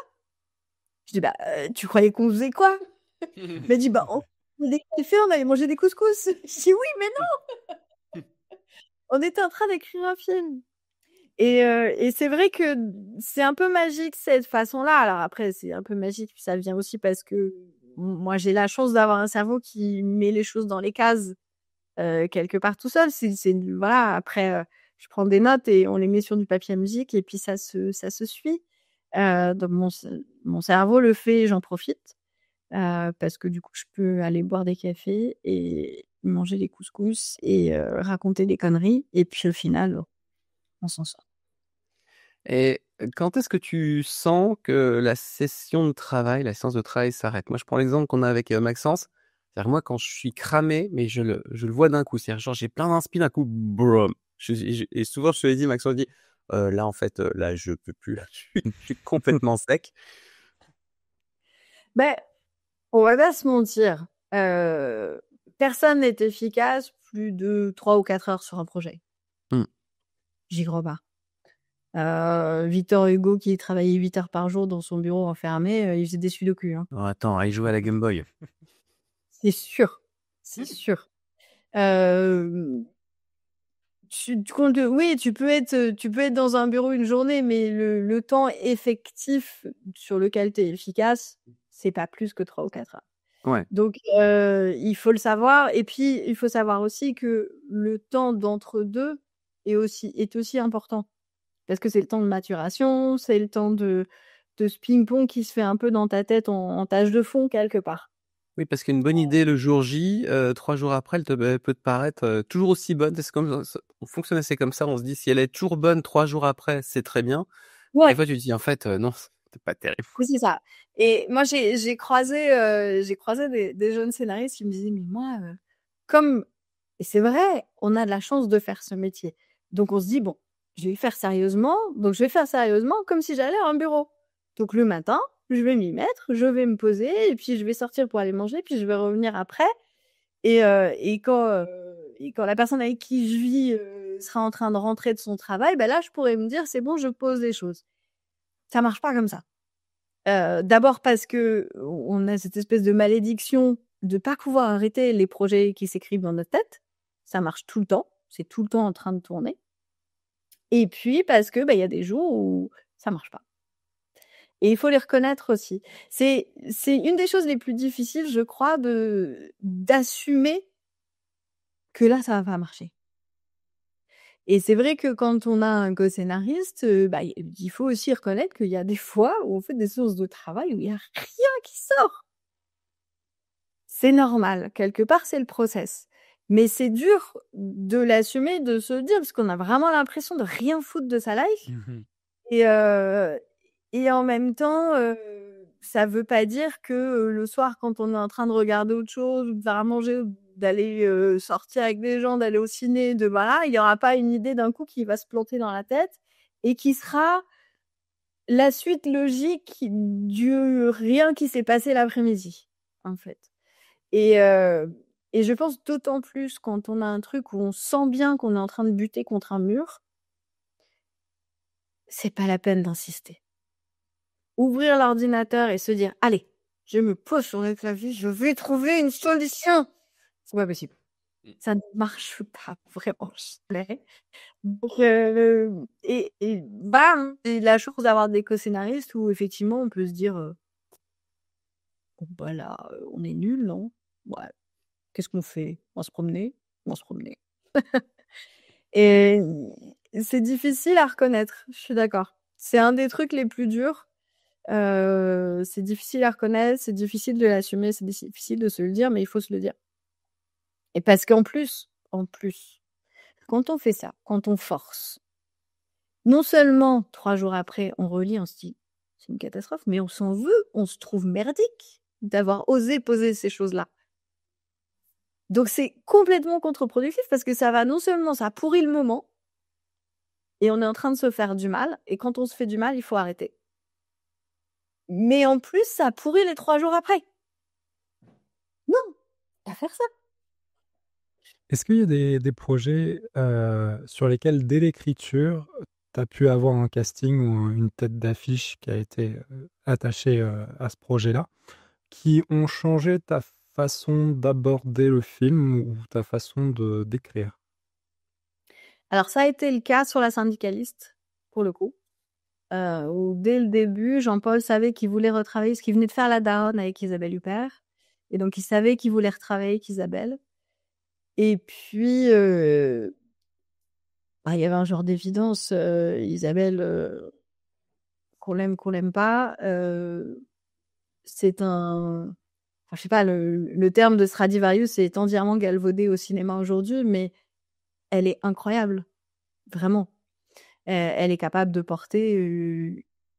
Je dis, bah, tu croyais qu'on faisait quoi? Il m'a dit, bah, on avait mangé des couscous. Je dis, oui, mais non. On était en train d'écrire un film. Et c'est vrai que c'est un peu magique cette façon-là. Alors après, c'est un peu magique, ça vient aussi parce que moi, j'ai la chance d'avoir un cerveau qui met les choses dans les cases quelque part tout seul. Voilà. Après, je prends des notes et on les met sur du papier à musique, et puis ça se suit. Donc mon cerveau le fait, j'en profite parce que du coup, je peux aller boire des cafés et manger des couscous et raconter des conneries. Et puis au final, on s'en sort. Et quand est-ce que tu sens que la séance de travail s'arrête? Moi, je prends l'exemple qu'on a avec Maxence. C'est-à-dire que moi, quand je suis cramé, mais je le vois d'un coup. C'est-à-dire, genre, j'ai plein d'inspi d'un coup, brum. Et souvent, je te l'ai dit, Maxence dit, là, en fait, là, je peux plus. Là, je suis complètement sec. Ben, on va pas se mentir. Personne n'est efficace plus de 3 ou 4 heures sur un projet. J'y crois pas. Victor Hugo, qui travaillait 8 heures par jour dans son bureau enfermé, il faisait des sudoku. Hein. Oh, attends, il jouait à la Game Boy. C'est sûr. C'est sûr. Oui, tu peux être dans un bureau une journée, mais le temps effectif sur lequel tu es efficace, c'est pas plus que 3 ou 4 heures. Ouais. Donc, il faut le savoir. Et puis, il faut savoir aussi que le temps d'entre-deux est aussi important. Parce que c'est le temps de maturation, c'est le temps de ce ping-pong qui se fait un peu dans ta tête en tâche de fond quelque part. Oui, parce qu'une bonne idée le jour J, 3 jours après, elle peut te paraître toujours aussi bonne. C'est comme ça, on fonctionne assez comme ça. On se dit, si elle est toujours bonne 3 jours après, c'est très bien. Ouais. Des fois, tu te dis, en fait, non, c'est pas terrible. Oui, c'est ça. Et moi, j'ai croisé des jeunes scénaristes qui me disaient, mais moi, et c'est vrai, on a de la chance de faire ce métier. Donc, on se dit, bon, je vais le faire sérieusement. Donc, je vais faire sérieusement comme si j'allais à un bureau. Donc, le matin, je vais m'y mettre, je vais me poser, et puis je vais sortir pour aller manger, puis je vais revenir après. Et quand la personne avec qui je vis sera en train de rentrer de son travail, ben là, je pourrais me dire, c'est bon, je pose les choses. Ça marche pas comme ça. D'abord parce que on a cette espèce de malédiction de pas pouvoir arrêter les projets qui s'écrivent dans notre tête. Ça marche tout le temps. C'est tout le temps en train de tourner. Et puis parce que, il y a des jours où ça marche pas. Et il faut les reconnaître aussi. C'est une des choses les plus difficiles, je crois, d'assumer que là, ça va pas marcher. Et c'est vrai que quand on a un co-scénariste, il faut aussi reconnaître qu'il y a des fois où on fait des séances de travail où il y a rien qui sort. C'est normal, quelque part, c'est le process. Mais c'est dur de l'assumer, de se le dire, parce qu'on a vraiment l'impression de rien foutre de sa life. Et en même temps, ça veut pas dire que le soir, quand on est en train de regarder autre chose, ou de faire à manger, ou d'aller sortir avec des gens, d'aller au ciné, il y aura pas une idée d'un coup qui va se planter dans la tête et qui sera la suite logique du rien qui s'est passé l'après-midi, en fait. Et je pense d'autant plus quand on a un truc où on sent bien qu'on est en train de buter contre un mur, c'est pas la peine d'insister. Ouvrir l'ordinateur et se dire: allez, je me pose sur le clavier, je vais trouver une solution. C'est pas possible. Ça ne marche pas vraiment jamais. Donc, et bam, j'ai la chance d'avoir des co-scénaristes où effectivement on peut se dire bon bah là, on est nuls, non? Ouais. Qu'est-ce qu'on fait? On va se promener? On va se promener. Et c'est difficile à reconnaître, je suis d'accord. C'est un des trucs les plus durs. C'est difficile à reconnaître, c'est difficile de l'assumer, c'est difficile de se le dire, mais il faut se le dire. Et parce qu'en plus, quand on fait ça, quand on force, non seulement 3 jours après, on relit, on se dit c'est une catastrophe, mais on s'en veut, on se trouve merdique d'avoir osé poser ces choses-là. Donc c'est complètement contre-productif parce que ça va non seulement, ça pourrit le moment, et on est en train de se faire du mal, et quand on se fait du mal, il faut arrêter. Mais en plus, ça pourrit les 3 jours après. Non, pas faire ça. Est-ce qu'il y a des projets sur lesquels, dès l'écriture, tu as pu avoir un casting ou une tête d'affiche qui a été attachée à ce projet-là, qui ont changé ta façon d'aborder le film ou ta façon d'écrire? Alors ça a été le cas sur La Syndicaliste, pour le coup. Où dès le début, Jean-Paul savait qu'il voulait retravailler, parce qu'il venait de faire La Daronne avec Isabelle Huppert. Et donc il savait qu'il voulait retravailler avec Isabelle. Et puis, il y avait un genre d'évidence, Isabelle, qu'on l'aime pas, c'est un... Enfin, je sais pas, le terme de Stradivarius est entièrement galvaudé au cinéma aujourd'hui, mais elle est incroyable, vraiment. Elle est capable de porter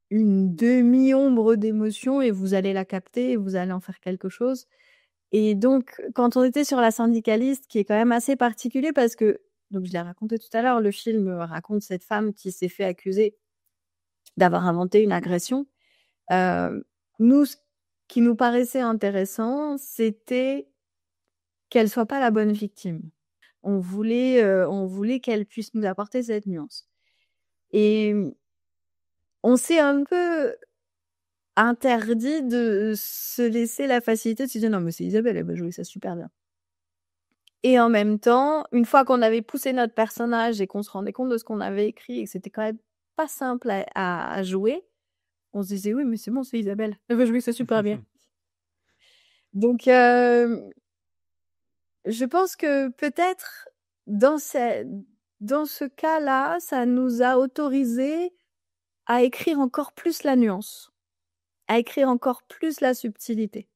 une demi-ombre d'émotion et vous allez la capter et vous allez en faire quelque chose. Et donc, quand on était sur La Syndicaliste, qui est quand même assez particulier parce que, donc je l'ai raconté tout à l'heure, le film raconte cette femme qui s'est fait accuser d'avoir inventé une agression. Nous, ce qui nous paraissait intéressant, c'était qu'elle soit pas la bonne victime. On voulait qu'elle puisse nous apporter cette nuance. Et on s'est un peu interdit de se laisser la facilité de se dire non mais c'est Isabelle, elle va jouer ça super bien. Et en même temps, une fois qu'on avait poussé notre personnage et qu'on se rendait compte de ce qu'on avait écrit et que c'était quand même pas simple à jouer, on se disait oui mais c'est bon, c'est Isabelle, elle va jouer ça super bien. Donc je pense que peut-être dans ce cas-là, ça nous a autorisé à écrire encore plus la nuance, à écrire encore plus la subtilité,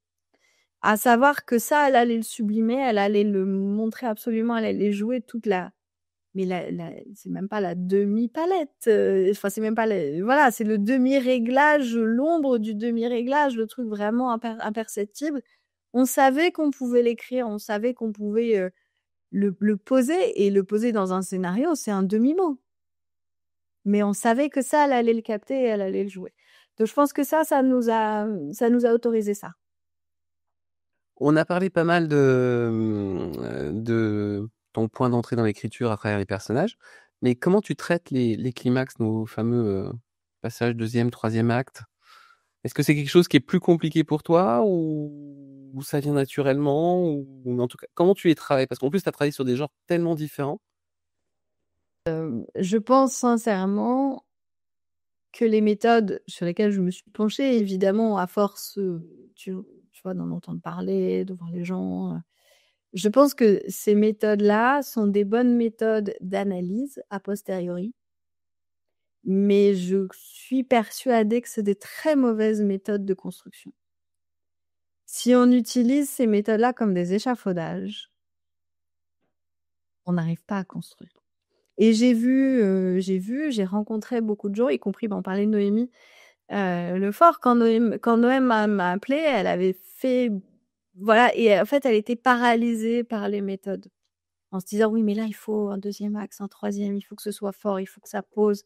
à savoir que ça, elle allait le sublimer, elle allait le montrer absolument, elle allait jouer mais c'est même pas la demi-palette, enfin c'est même pas voilà, c'est le demi-réglage, l'ombre du demi-réglage, le truc vraiment imperceptible. On savait qu'on pouvait l'écrire, on savait qu'on pouvait le poser, et le poser dans un scénario, c'est un demi-mot. Mais on savait que ça, elle allait le capter et elle allait le jouer. Donc je pense que ça nous a autorisé ça. On a parlé pas mal de ton point d'entrée dans l'écriture à travers les personnages, mais comment tu traites les climax, nos fameux passages 2e, 3e acte? Est-ce que c'est quelque chose qui est plus compliqué pour toi ou ça vient naturellement ou en tout cas, comment tu les travailles? Parce qu'en plus, tu as travaillé sur des genres tellement différents. Je pense sincèrement que les méthodes sur lesquelles je me suis penchée, évidemment, à force, tu vois, d'en entendre parler, de voir les gens, Je pense que ces méthodes-là sont des bonnes méthodes d'analyse a posteriori, mais je suis persuadée que c'est des très mauvaises méthodes de construction. Si on utilise ces méthodes-là comme des échafaudages, on n'arrive pas à construire. Et j'ai rencontré beaucoup de gens, y compris, on parlait de Noémie Lefort. Quand Noémie m'a appelée, elle avait fait, voilà, et en fait, elle était paralysée par les méthodes. En se disant, oui, mais là, il faut un deuxième axe, un troisième, il faut que ce soit fort, il faut que ça pose,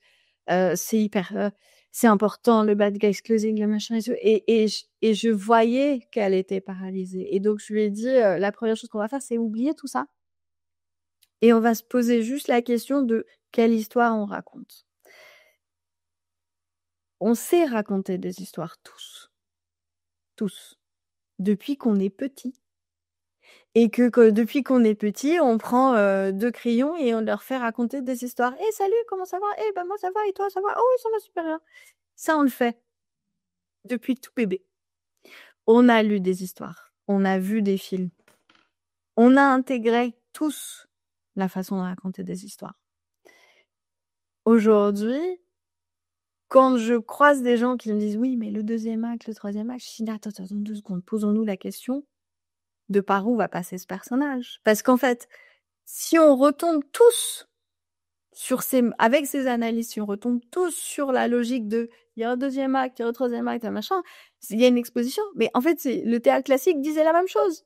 c'est important, le bad guys closing, le machin et tout. Et je voyais qu'elle était paralysée. Et donc, je lui ai dit, la première chose qu'on va faire, c'est oublier tout ça. Et on va se poser juste la question de quelle histoire on raconte. On sait raconter des histoires tous, depuis qu'on est petit. Et que depuis qu'on est petit, on prend 2 crayons et on leur fait raconter des histoires. « Salut, comment ça va ? Ben moi ça va, et toi ça va ? Oh oui, ça va super bien. » Ça, on le fait depuis tout bébé. On a lu des histoires, on a vu des films. On a intégré tous la façon de raconter des histoires. Aujourd'hui, quand je croise des gens qui me disent « Oui, mais le deuxième acte, le troisième acte », je dis « Attends 2 secondes, posons-nous la question de par où va passer ce personnage. » Parce qu'en fait, si on retombe tous avec ces analyses, si on retombe tous sur la logique de il y a un deuxième acte, il y a un troisième acte, un machin, il y a une exposition. Mais en fait, le théâtre classique disait la même chose.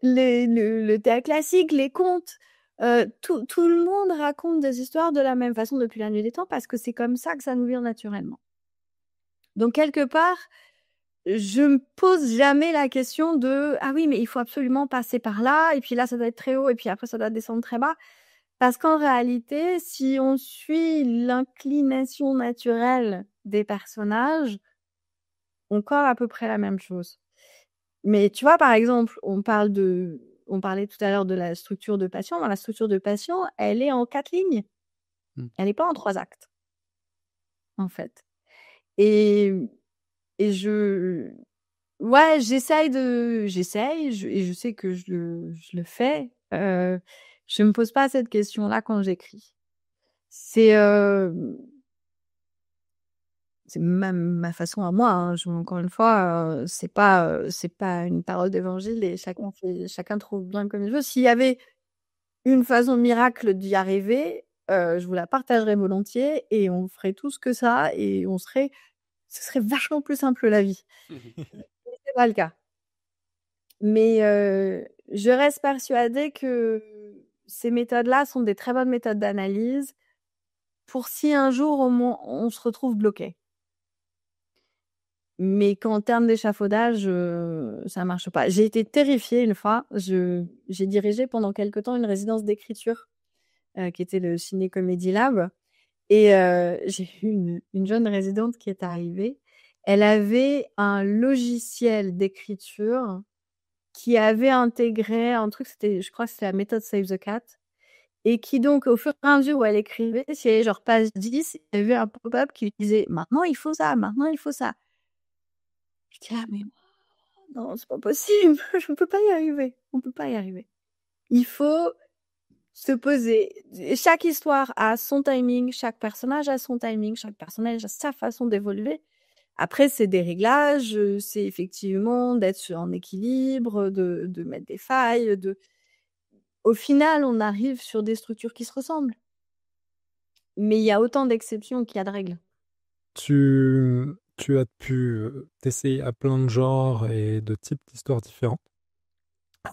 Le théâtre classique, les contes, tout le monde raconte des histoires de la même façon depuis la nuit des temps parce que c'est comme ça que ça nous vient naturellement. Donc, quelque part, je me pose jamais la question de « Ah oui, mais il faut absolument passer par là, et puis là, ça doit être très haut, et puis après, ça doit descendre très bas. » Parce qu'en réalité, si on suit l'inclination naturelle des personnages, on corre à peu près la même chose. Mais tu vois, par exemple, on parlait tout à l'heure de la structure de Passion. Dans la structure de Passion, elle est en 4 lignes. Elle n'est pas en 3 actes, en fait. Et j'essaye, et je sais que je le fais. Je me pose pas cette question-là quand j'écris. C'est ma façon à moi, hein. Encore une fois, c'est pas une parole d'évangile et chacun trouve bien comme il veut. S'il y avait une façon miracle d'y arriver, je vous la partagerais volontiers et on ferait tous que ça et ce serait vachement plus simple la vie. Mais c'est pas le cas. Mais je reste persuadée que ces méthodes-là sont des très bonnes méthodes d'analyse pour si un jour au moins on se retrouve bloqué. Mais qu'en termes d'échafaudage, ça marche pas. J'ai été terrifiée une fois. J'ai dirigé pendant quelque temps une résidence d'écriture qui était le Ciné Comedy Lab. Et j'ai eu une jeune résidente qui est arrivée. Elle avait un logiciel d'écriture qui avait intégré un truc, je crois que c'était la méthode Save the Cat. Et qui donc, au fur et à mesure où elle écrivait, si elle avait genre page 10, il y avait un pop-up qui disait « Maintenant, il faut ça, maintenant, il faut ça ». Je dis « Ah, mais non, c'est pas possible, je ne peux pas y arriver. On peut pas y arriver. » Il faut se poser. Chaque histoire a son timing, chaque personnage a son timing, chaque personnage a sa façon d'évoluer. Après, c'est des réglages, c'est effectivement d'être en équilibre, de mettre des failles, Au final, on arrive sur des structures qui se ressemblent. Mais il y a autant d'exceptions qu'il y a de règles. Tu as pu t'essayer à plein de genres et de types d'histoires différents.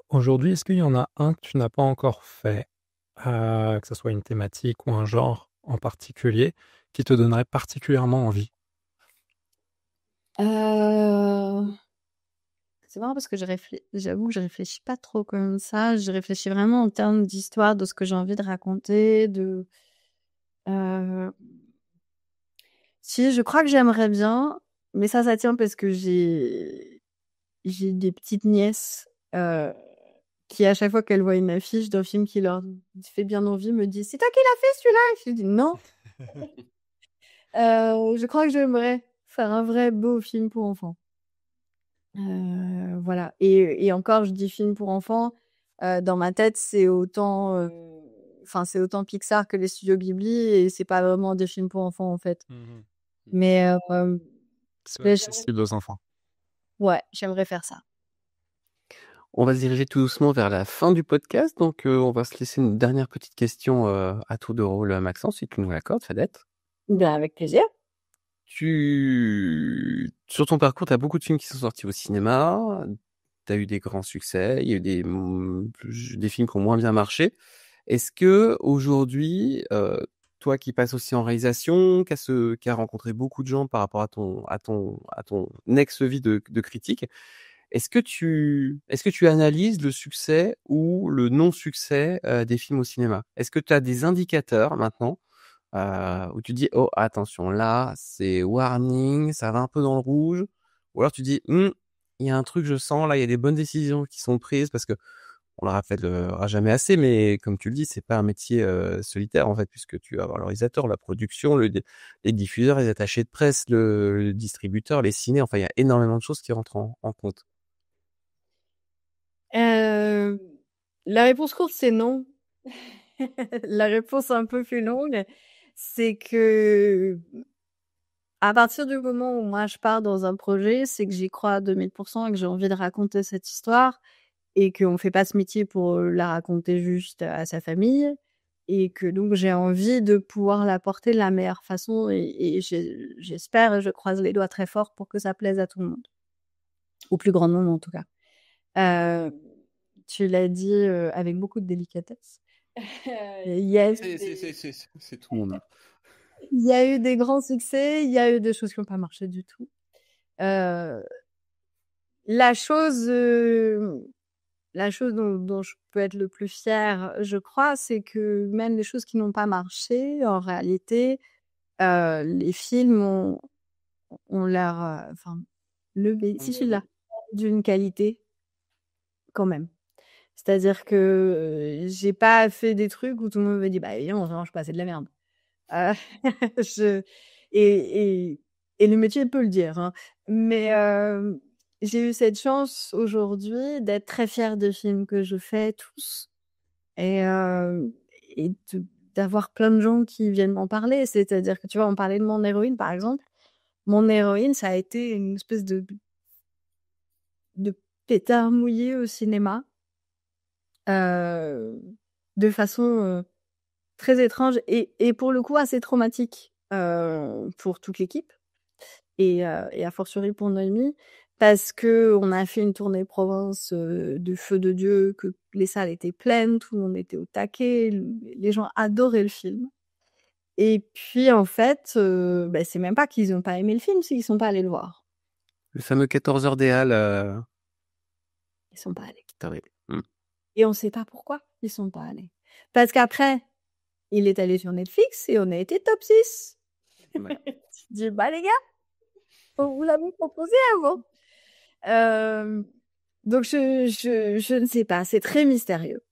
Aujourd'hui, est-ce qu'il y en a un que tu n'as pas encore fait, que ce soit une thématique ou un genre en particulier, qui te donnerait particulièrement envie? C'est marrant parce que j'avoue que je réfléchis pas trop comme ça. Je réfléchis vraiment en termes d'histoire, de ce que j'ai envie de raconter, Si, je crois que j'aimerais bien, mais ça tient parce que j'ai des petites nièces qui, à chaque fois qu'elles voient une affiche d'un film qui leur fait bien envie, me disent « C'est toi qui l'as fait celui-là ?» Je dis « Non. » Je crois que j'aimerais faire un vrai beau film pour enfants. Voilà. Et encore, je dis film pour enfants. Dans ma tête, c'est autant Pixar que les studios Ghibli, et c'est pas vraiment des films pour enfants en fait. Mais C'est accessible aux enfants. ouais, j'aimerais faire ça. On va se diriger tout doucement vers la fin du podcast, donc on va se laisser une dernière petite question à tour de rôle, Maxence, si tu nous l'accordes, Fadette. Ben, avec plaisir. Sur ton parcours, tu as beaucoup de films qui sont sortis au cinéma, tu as eu des grands succès, il y a eu des films qui ont moins bien marché. Est-ce que aujourd'hui, toi qui passes aussi en réalisation, qui a rencontré beaucoup de gens par rapport à ton ex-vie de critique, est-ce que tu analyses le succès ou le non-succès des films au cinéma? Est-ce que tu as des indicateurs maintenant où tu dis oh attention là c'est warning, ça va un peu dans le rouge, ou alors tu dis il y a un truc, je sens là il y a des bonnes décisions qui sont prises, parce que on le rappellera jamais assez, mais comme tu le dis, c'est pas un métier solitaire en fait, puisque tu vas avoir le réalisateur, la production, les diffuseurs, les attachés de presse, le distributeur, les ciné, enfin il y a énormément de choses qui rentrent en compte. La réponse courte, c'est non. La réponse un peu plus longue, c'est que à partir du moment où moi je pars dans un projet, c'est que j'y crois à 2000% et que j'ai envie de raconter cette histoire, et qu'on fait pas ce métier pour la raconter juste à sa famille, et que donc j'ai envie de pouvoir la porter de la meilleure façon, et j'espère et je croise les doigts très fort pour que ça plaise à tout le monde. Au plus grand nombre en tout cas. Tu l'as dit avec beaucoup de délicatesse. Yes. C'est tout le monde. Il y a eu des grands succès, il y a eu des choses qui n'ont pas marché du tout. La chose dont je peux être le plus fière, je crois, c'est que même les choses qui n'ont pas marché, en réalité, les films ont leur, le bénéfice d'une qualité quand même. C'est-à-dire que j'ai pas fait des trucs où tout le monde me dit bah non, je passe de la merde. Et le métier peut le dire, hein. Mais j'ai eu cette chance aujourd'hui d'être très fière des films que je fais tous, et d'avoir plein de gens qui viennent m'en parler. C'est-à-dire que tu vois, on parlait de Mon héroïne par exemple. Mon héroïne, ça a été une espèce de pétard mouillé au cinéma, de façon très étrange et pour le coup assez traumatique pour toute l'équipe, et a fortiori pour Noémie, parce que on a fait une tournée province de feu de Dieu, que les salles étaient pleines, tout le monde était au taquet, les gens adoraient le film. Et puis en fait, c'est même pas qu'ils n'ont pas aimé le film, c'est qu'ils sont pas allés le voir. Le fameux 14 heures des Halles. Ils sont pas allés. Terrible. Et on sait pas pourquoi ils sont pas allés. Parce qu'après, il est allé sur Netflix et on a été top 6. Ouais. Tu dis, les gars, on vous l'avait proposé avant. Donc, je ne sais pas. C'est très mystérieux.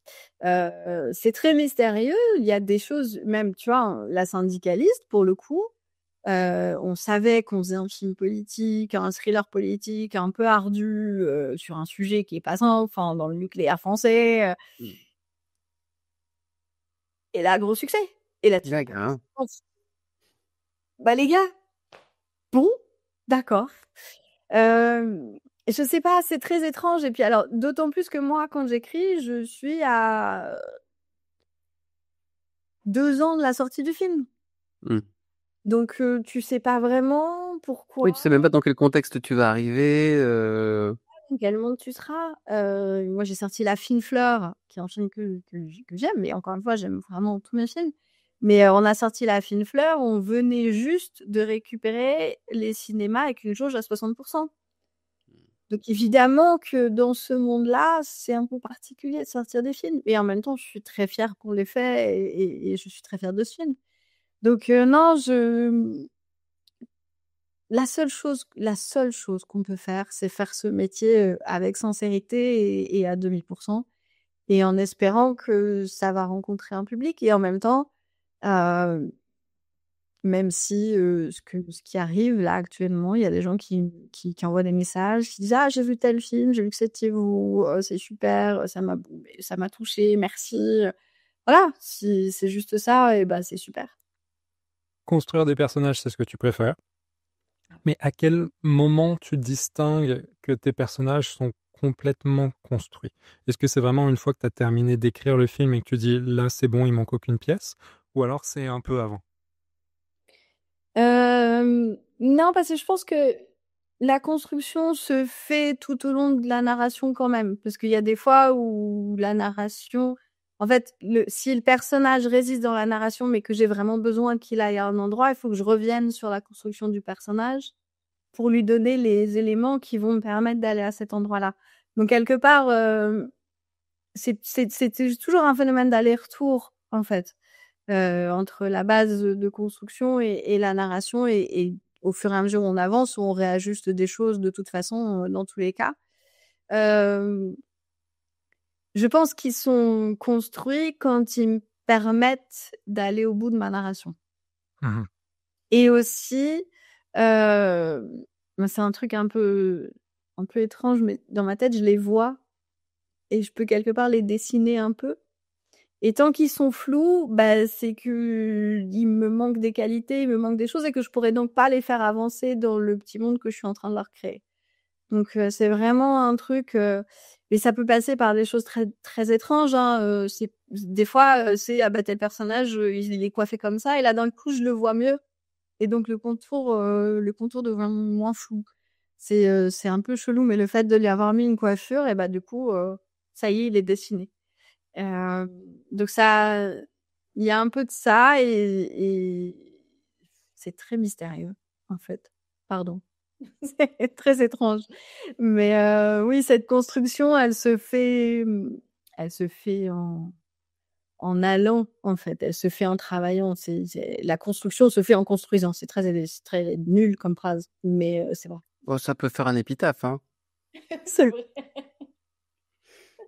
C'est très mystérieux. Il y a des choses, même, tu vois, La Syndicaliste, pour le coup, on savait qu'on faisait un film politique, un thriller politique un peu ardu sur un sujet qui est pas simple, enfin, dans le nucléaire français. Et là, gros succès. Et là, les gars, bon, d'accord. Je sais pas, c'est très étrange. Et puis alors, d'autant plus que moi, quand j'écris, je suis à 2 ans de la sortie du film. Donc, tu sais pas vraiment pourquoi. Oui, tu sais même pas dans quel contexte tu vas arriver. Dans quel monde tu seras. Moi, j'ai sorti La Fine Fleur, qui est un film que j'aime, mais encore une fois, j'aime vraiment tous mes films. Mais on a sorti La Fine Fleur, on venait juste de récupérer les cinémas avec une jauge à 60%. Donc évidemment que dans ce monde-là, c'est un peu particulier de sortir des films. Et en même temps, je suis très fière qu'on l'ait fait, et je suis très fière de ce film. Donc non, la seule chose qu'on peut faire, c'est faire ce métier avec sincérité et à 2000%, et en espérant que ça va rencontrer un public. Et en même temps, même si ce qui arrive là actuellement, il y a des gens qui envoient des messages, qui disent ah j'ai vu tel film, j'ai vu que c'était vous, c'est super, ça m'a touché, merci. Voilà, si c'est juste ça, et ben c'est super. Construire des personnages, c'est ce que tu préfères. Mais à quel moment tu distingues que tes personnages sont complètement construits? Est-ce que c'est vraiment une fois que tu as terminé d'écrire le film et que tu dis là c'est bon, il manque aucune pièce? Ou alors c'est un peu avant? Non, parce que je pense que la construction se fait tout au long de la narration quand même. Parce qu'il y a des fois où la narration... En fait, si le personnage résiste dans la narration, mais que j'ai vraiment besoin qu'il aille à un endroit, il faut que je revienne sur la construction du personnage pour lui donner les éléments qui vont me permettre d'aller à cet endroit-là. Donc, quelque part, c'est toujours un phénomène d'aller-retour, en fait, entre la base de construction et la narration. Et au fur et à mesure où on avance, on réajuste des choses de toute façon, dans tous les cas. Je pense qu'ils sont construits quand ils me permettent d'aller au bout de ma narration. Mmh. Et aussi, c'est un truc un peu étrange, mais dans ma tête, je les vois et je peux quelque part les dessiner un peu. Et tant qu'ils sont flous, bah, c'est que il me manque des qualités, il me manque des choses et que je pourrais donc pas les faire avancer dans le petit monde que je suis en train de leur créer. Donc c'est vraiment un truc, et ça peut passer par des choses très très étranges, hein. C'est des fois, c'est ah bah tel personnage, il est coiffé comme ça et là d'un coup je le vois mieux et donc le contour devient moins flou. C'est un peu chelou, mais le fait de lui avoir mis une coiffure, et bah du coup, ça y est, il est dessiné. Donc ça, il y a un peu de ça et c'est très mystérieux en fait. Pardon. C'est très étrange. Mais oui, cette construction, elle se fait en allant, en fait. Elle se fait en travaillant. La construction se fait en construisant. C'est très nul comme phrase, mais c'est vrai. Bon, ça peut faire un épitaphe, hein. C'est vrai.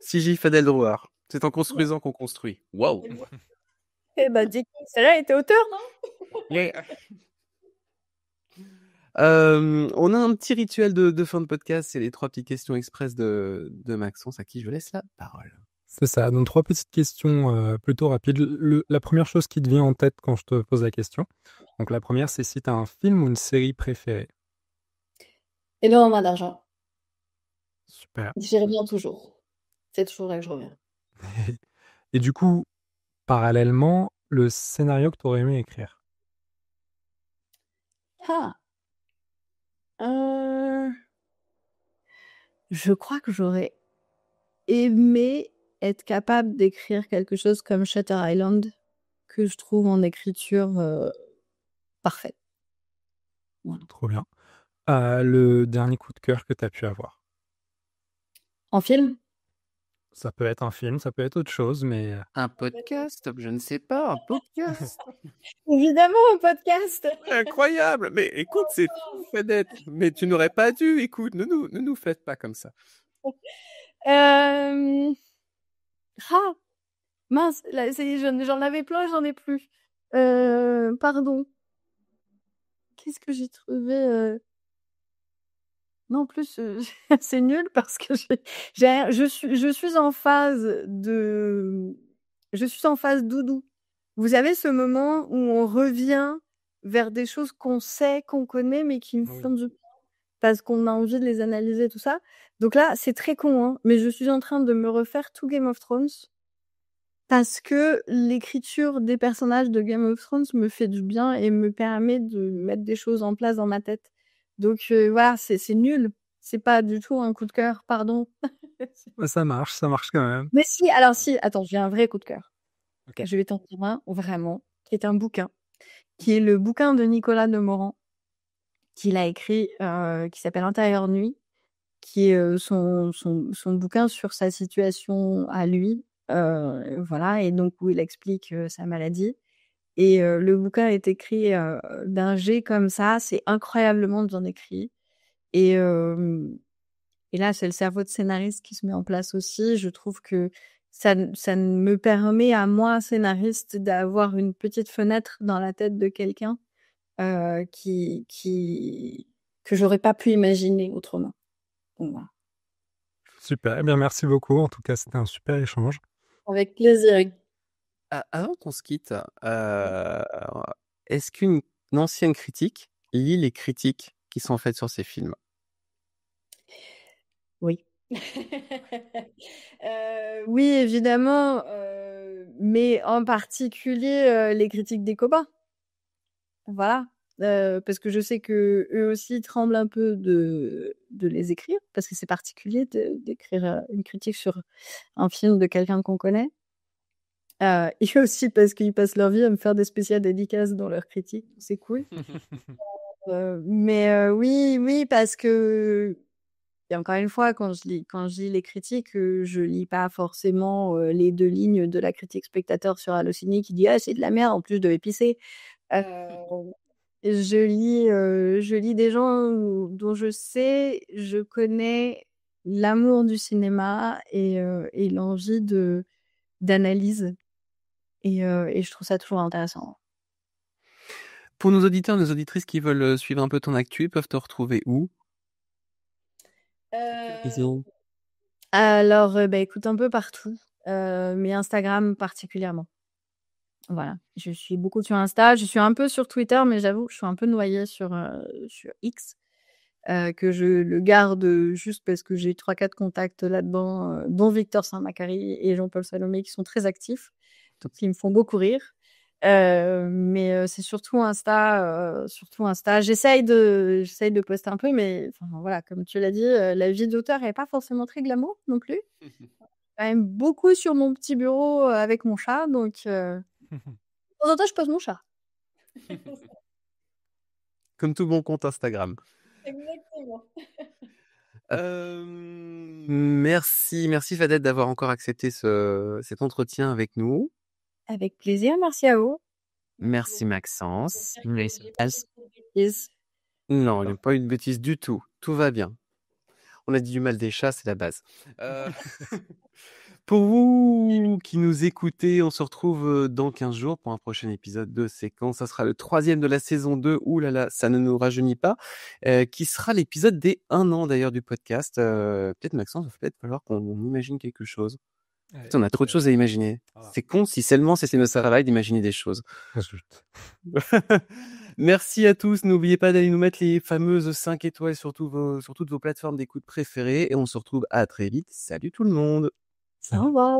Sigi Fadel Drouhard. C'est en construisant qu'on construit. Waouh. Eh ben, dis, celle-là était auteur, non? On a un petit rituel de fin de podcast, c'est les 3 petites questions express de Maxence, à qui je laisse la parole. C'est ça, donc 3 petites questions plutôt rapides. La première chose qui te vient en tête quand je te pose la question. Donc la première, c'est si tu as un film ou une série préférée. Énormément d'argent. Super. J'y reviens toujours. C'est toujours là que je reviens. Et du coup, parallèlement, le scénario que tu aurais aimé écrire. Je crois que j'aurais aimé être capable d'écrire quelque chose comme Shutter Island, que je trouve en écriture parfaite. Voilà. Trop bien. Le dernier coup de cœur que tu as pu avoir. En film? Ça peut être un film, ça peut être autre chose, mais... Un podcast? Je ne sais pas, un podcast. Évidemment, un podcast. Incroyable. Mais écoute, c'est fait d'être. Mais tu n'aurais pas dû. Écoute, ne nous faites pas comme ça. Mince, là, j'en avais plein, j'en ai plus. Pardon. Qu'est-ce que j'ai trouvé Non, en plus, c'est nul parce que je suis en phase doudou. Vous avez ce moment où on revient vers des choses qu'on sait, qu'on connaît, mais qui me font du bien parce qu'on a envie de les analyser, tout ça. Donc là, c'est très con, hein, mais je suis en train de me refaire tout Game of Thrones parce que l'écriture des personnages de Game of Thrones me fait du bien et me permet de mettre des choses en place dans ma tête. Donc voilà, c'est nul. C'est pas du tout un coup de cœur, pardon. Ça marche quand même. Mais si, attends, j'ai un vrai coup de cœur. Okay. Je vais t'en dire un, vraiment, qui est un bouquin, qui est le bouquin de Nicolas Demorand, qu'il a écrit, qui s'appelle Intérieure Nuit, qui est son bouquin sur sa situation à lui, voilà, et donc où il explique sa maladie. Et le bouquin est écrit d'un jet comme ça, c'est incroyablement bien écrit. Et là, c'est le cerveau de scénariste qui se met en place aussi. Je trouve que ça me permet à moi, scénariste, d'avoir une petite fenêtre dans la tête de quelqu'un que j'aurais pas pu imaginer autrement. Donc, voilà. Super. Eh bien, merci beaucoup. En tout cas, c'était un super échange. Avec plaisir. Avant qu'on se quitte, est-ce qu'une ancienne critique lit les critiques qui sont faites sur ces films? Oui. Oui, évidemment, mais en particulier, les critiques des copains. Voilà, parce que je sais qu'eux aussi tremblent un peu de les écrire, parce que c'est particulier d'écrire, une critique sur un film de quelqu'un qu'on connaît. Et aussi parce qu'ils passent leur vie à me faire des spéciales dédicaces dans leurs critiques, c'est cool. Mais oui, parce que et encore une fois, quand je lis les critiques, je lis pas forcément, les 2 lignes de la critique spectateur sur Allociné qui dit: «Ah, c'est de la merde, en plus je devais pisser». Heu, je lis des gens dont je connais l'amour du cinéma et l'envie d'analyse et je trouve ça toujours intéressant. Pour nos auditeurs, nos auditrices qui veulent, suivre un peu ton actu, ils peuvent te retrouver où? Heu, alors, écoute, un peu partout, mais Instagram particulièrement. Voilà, je suis beaucoup sur Insta, je suis un peu sur Twitter, mais j'avoue que je suis un peu noyée sur X, que je le garde, juste parce que j'ai 3-4 contacts là-dedans, dont Victor Saint-Macary et Jean-Paul Salomé qui sont très actifs, donc qui me font beaucoup rire. Mais c'est surtout Insta. J'essaye de poster un peu, mais enfin, voilà, comme tu l'as dit, la vie d'auteur est pas forcément très glamour non plus. Quand même beaucoup sur mon petit bureau, avec mon chat, donc de temps en temps, je pose mon chat. Comme tout bon compte Instagram. Exactement. Merci Fadette d'avoir encore accepté cet entretien avec nous. Avec plaisir, merci à vous. Merci Maxence. J'ai pas dit de bêtises. Non, il n'y a pas eu de bêtises du tout. Tout va bien. On a dit du mal des chats, c'est la base. Pour vous qui nous écoutez, on se retrouve dans 15 jours pour un prochain épisode de Séquence. Ça sera le 3e de la saison 2. Ouh là là, ça ne nous rajeunit pas. Qui sera l'épisode des 1 an d'ailleurs du podcast. Peut-être Maxence, il va peut-être falloir qu'on imagine quelque chose. En fait, on a trop de choses à imaginer. C'est con si seulement c'était notre travail d'imaginer des choses. Merci à tous. N'oubliez pas d'aller nous mettre les fameuses 5 étoiles sur toutes vos plateformes d'écoute préférées. Et on se retrouve à très vite. Salut tout le monde. Au revoir.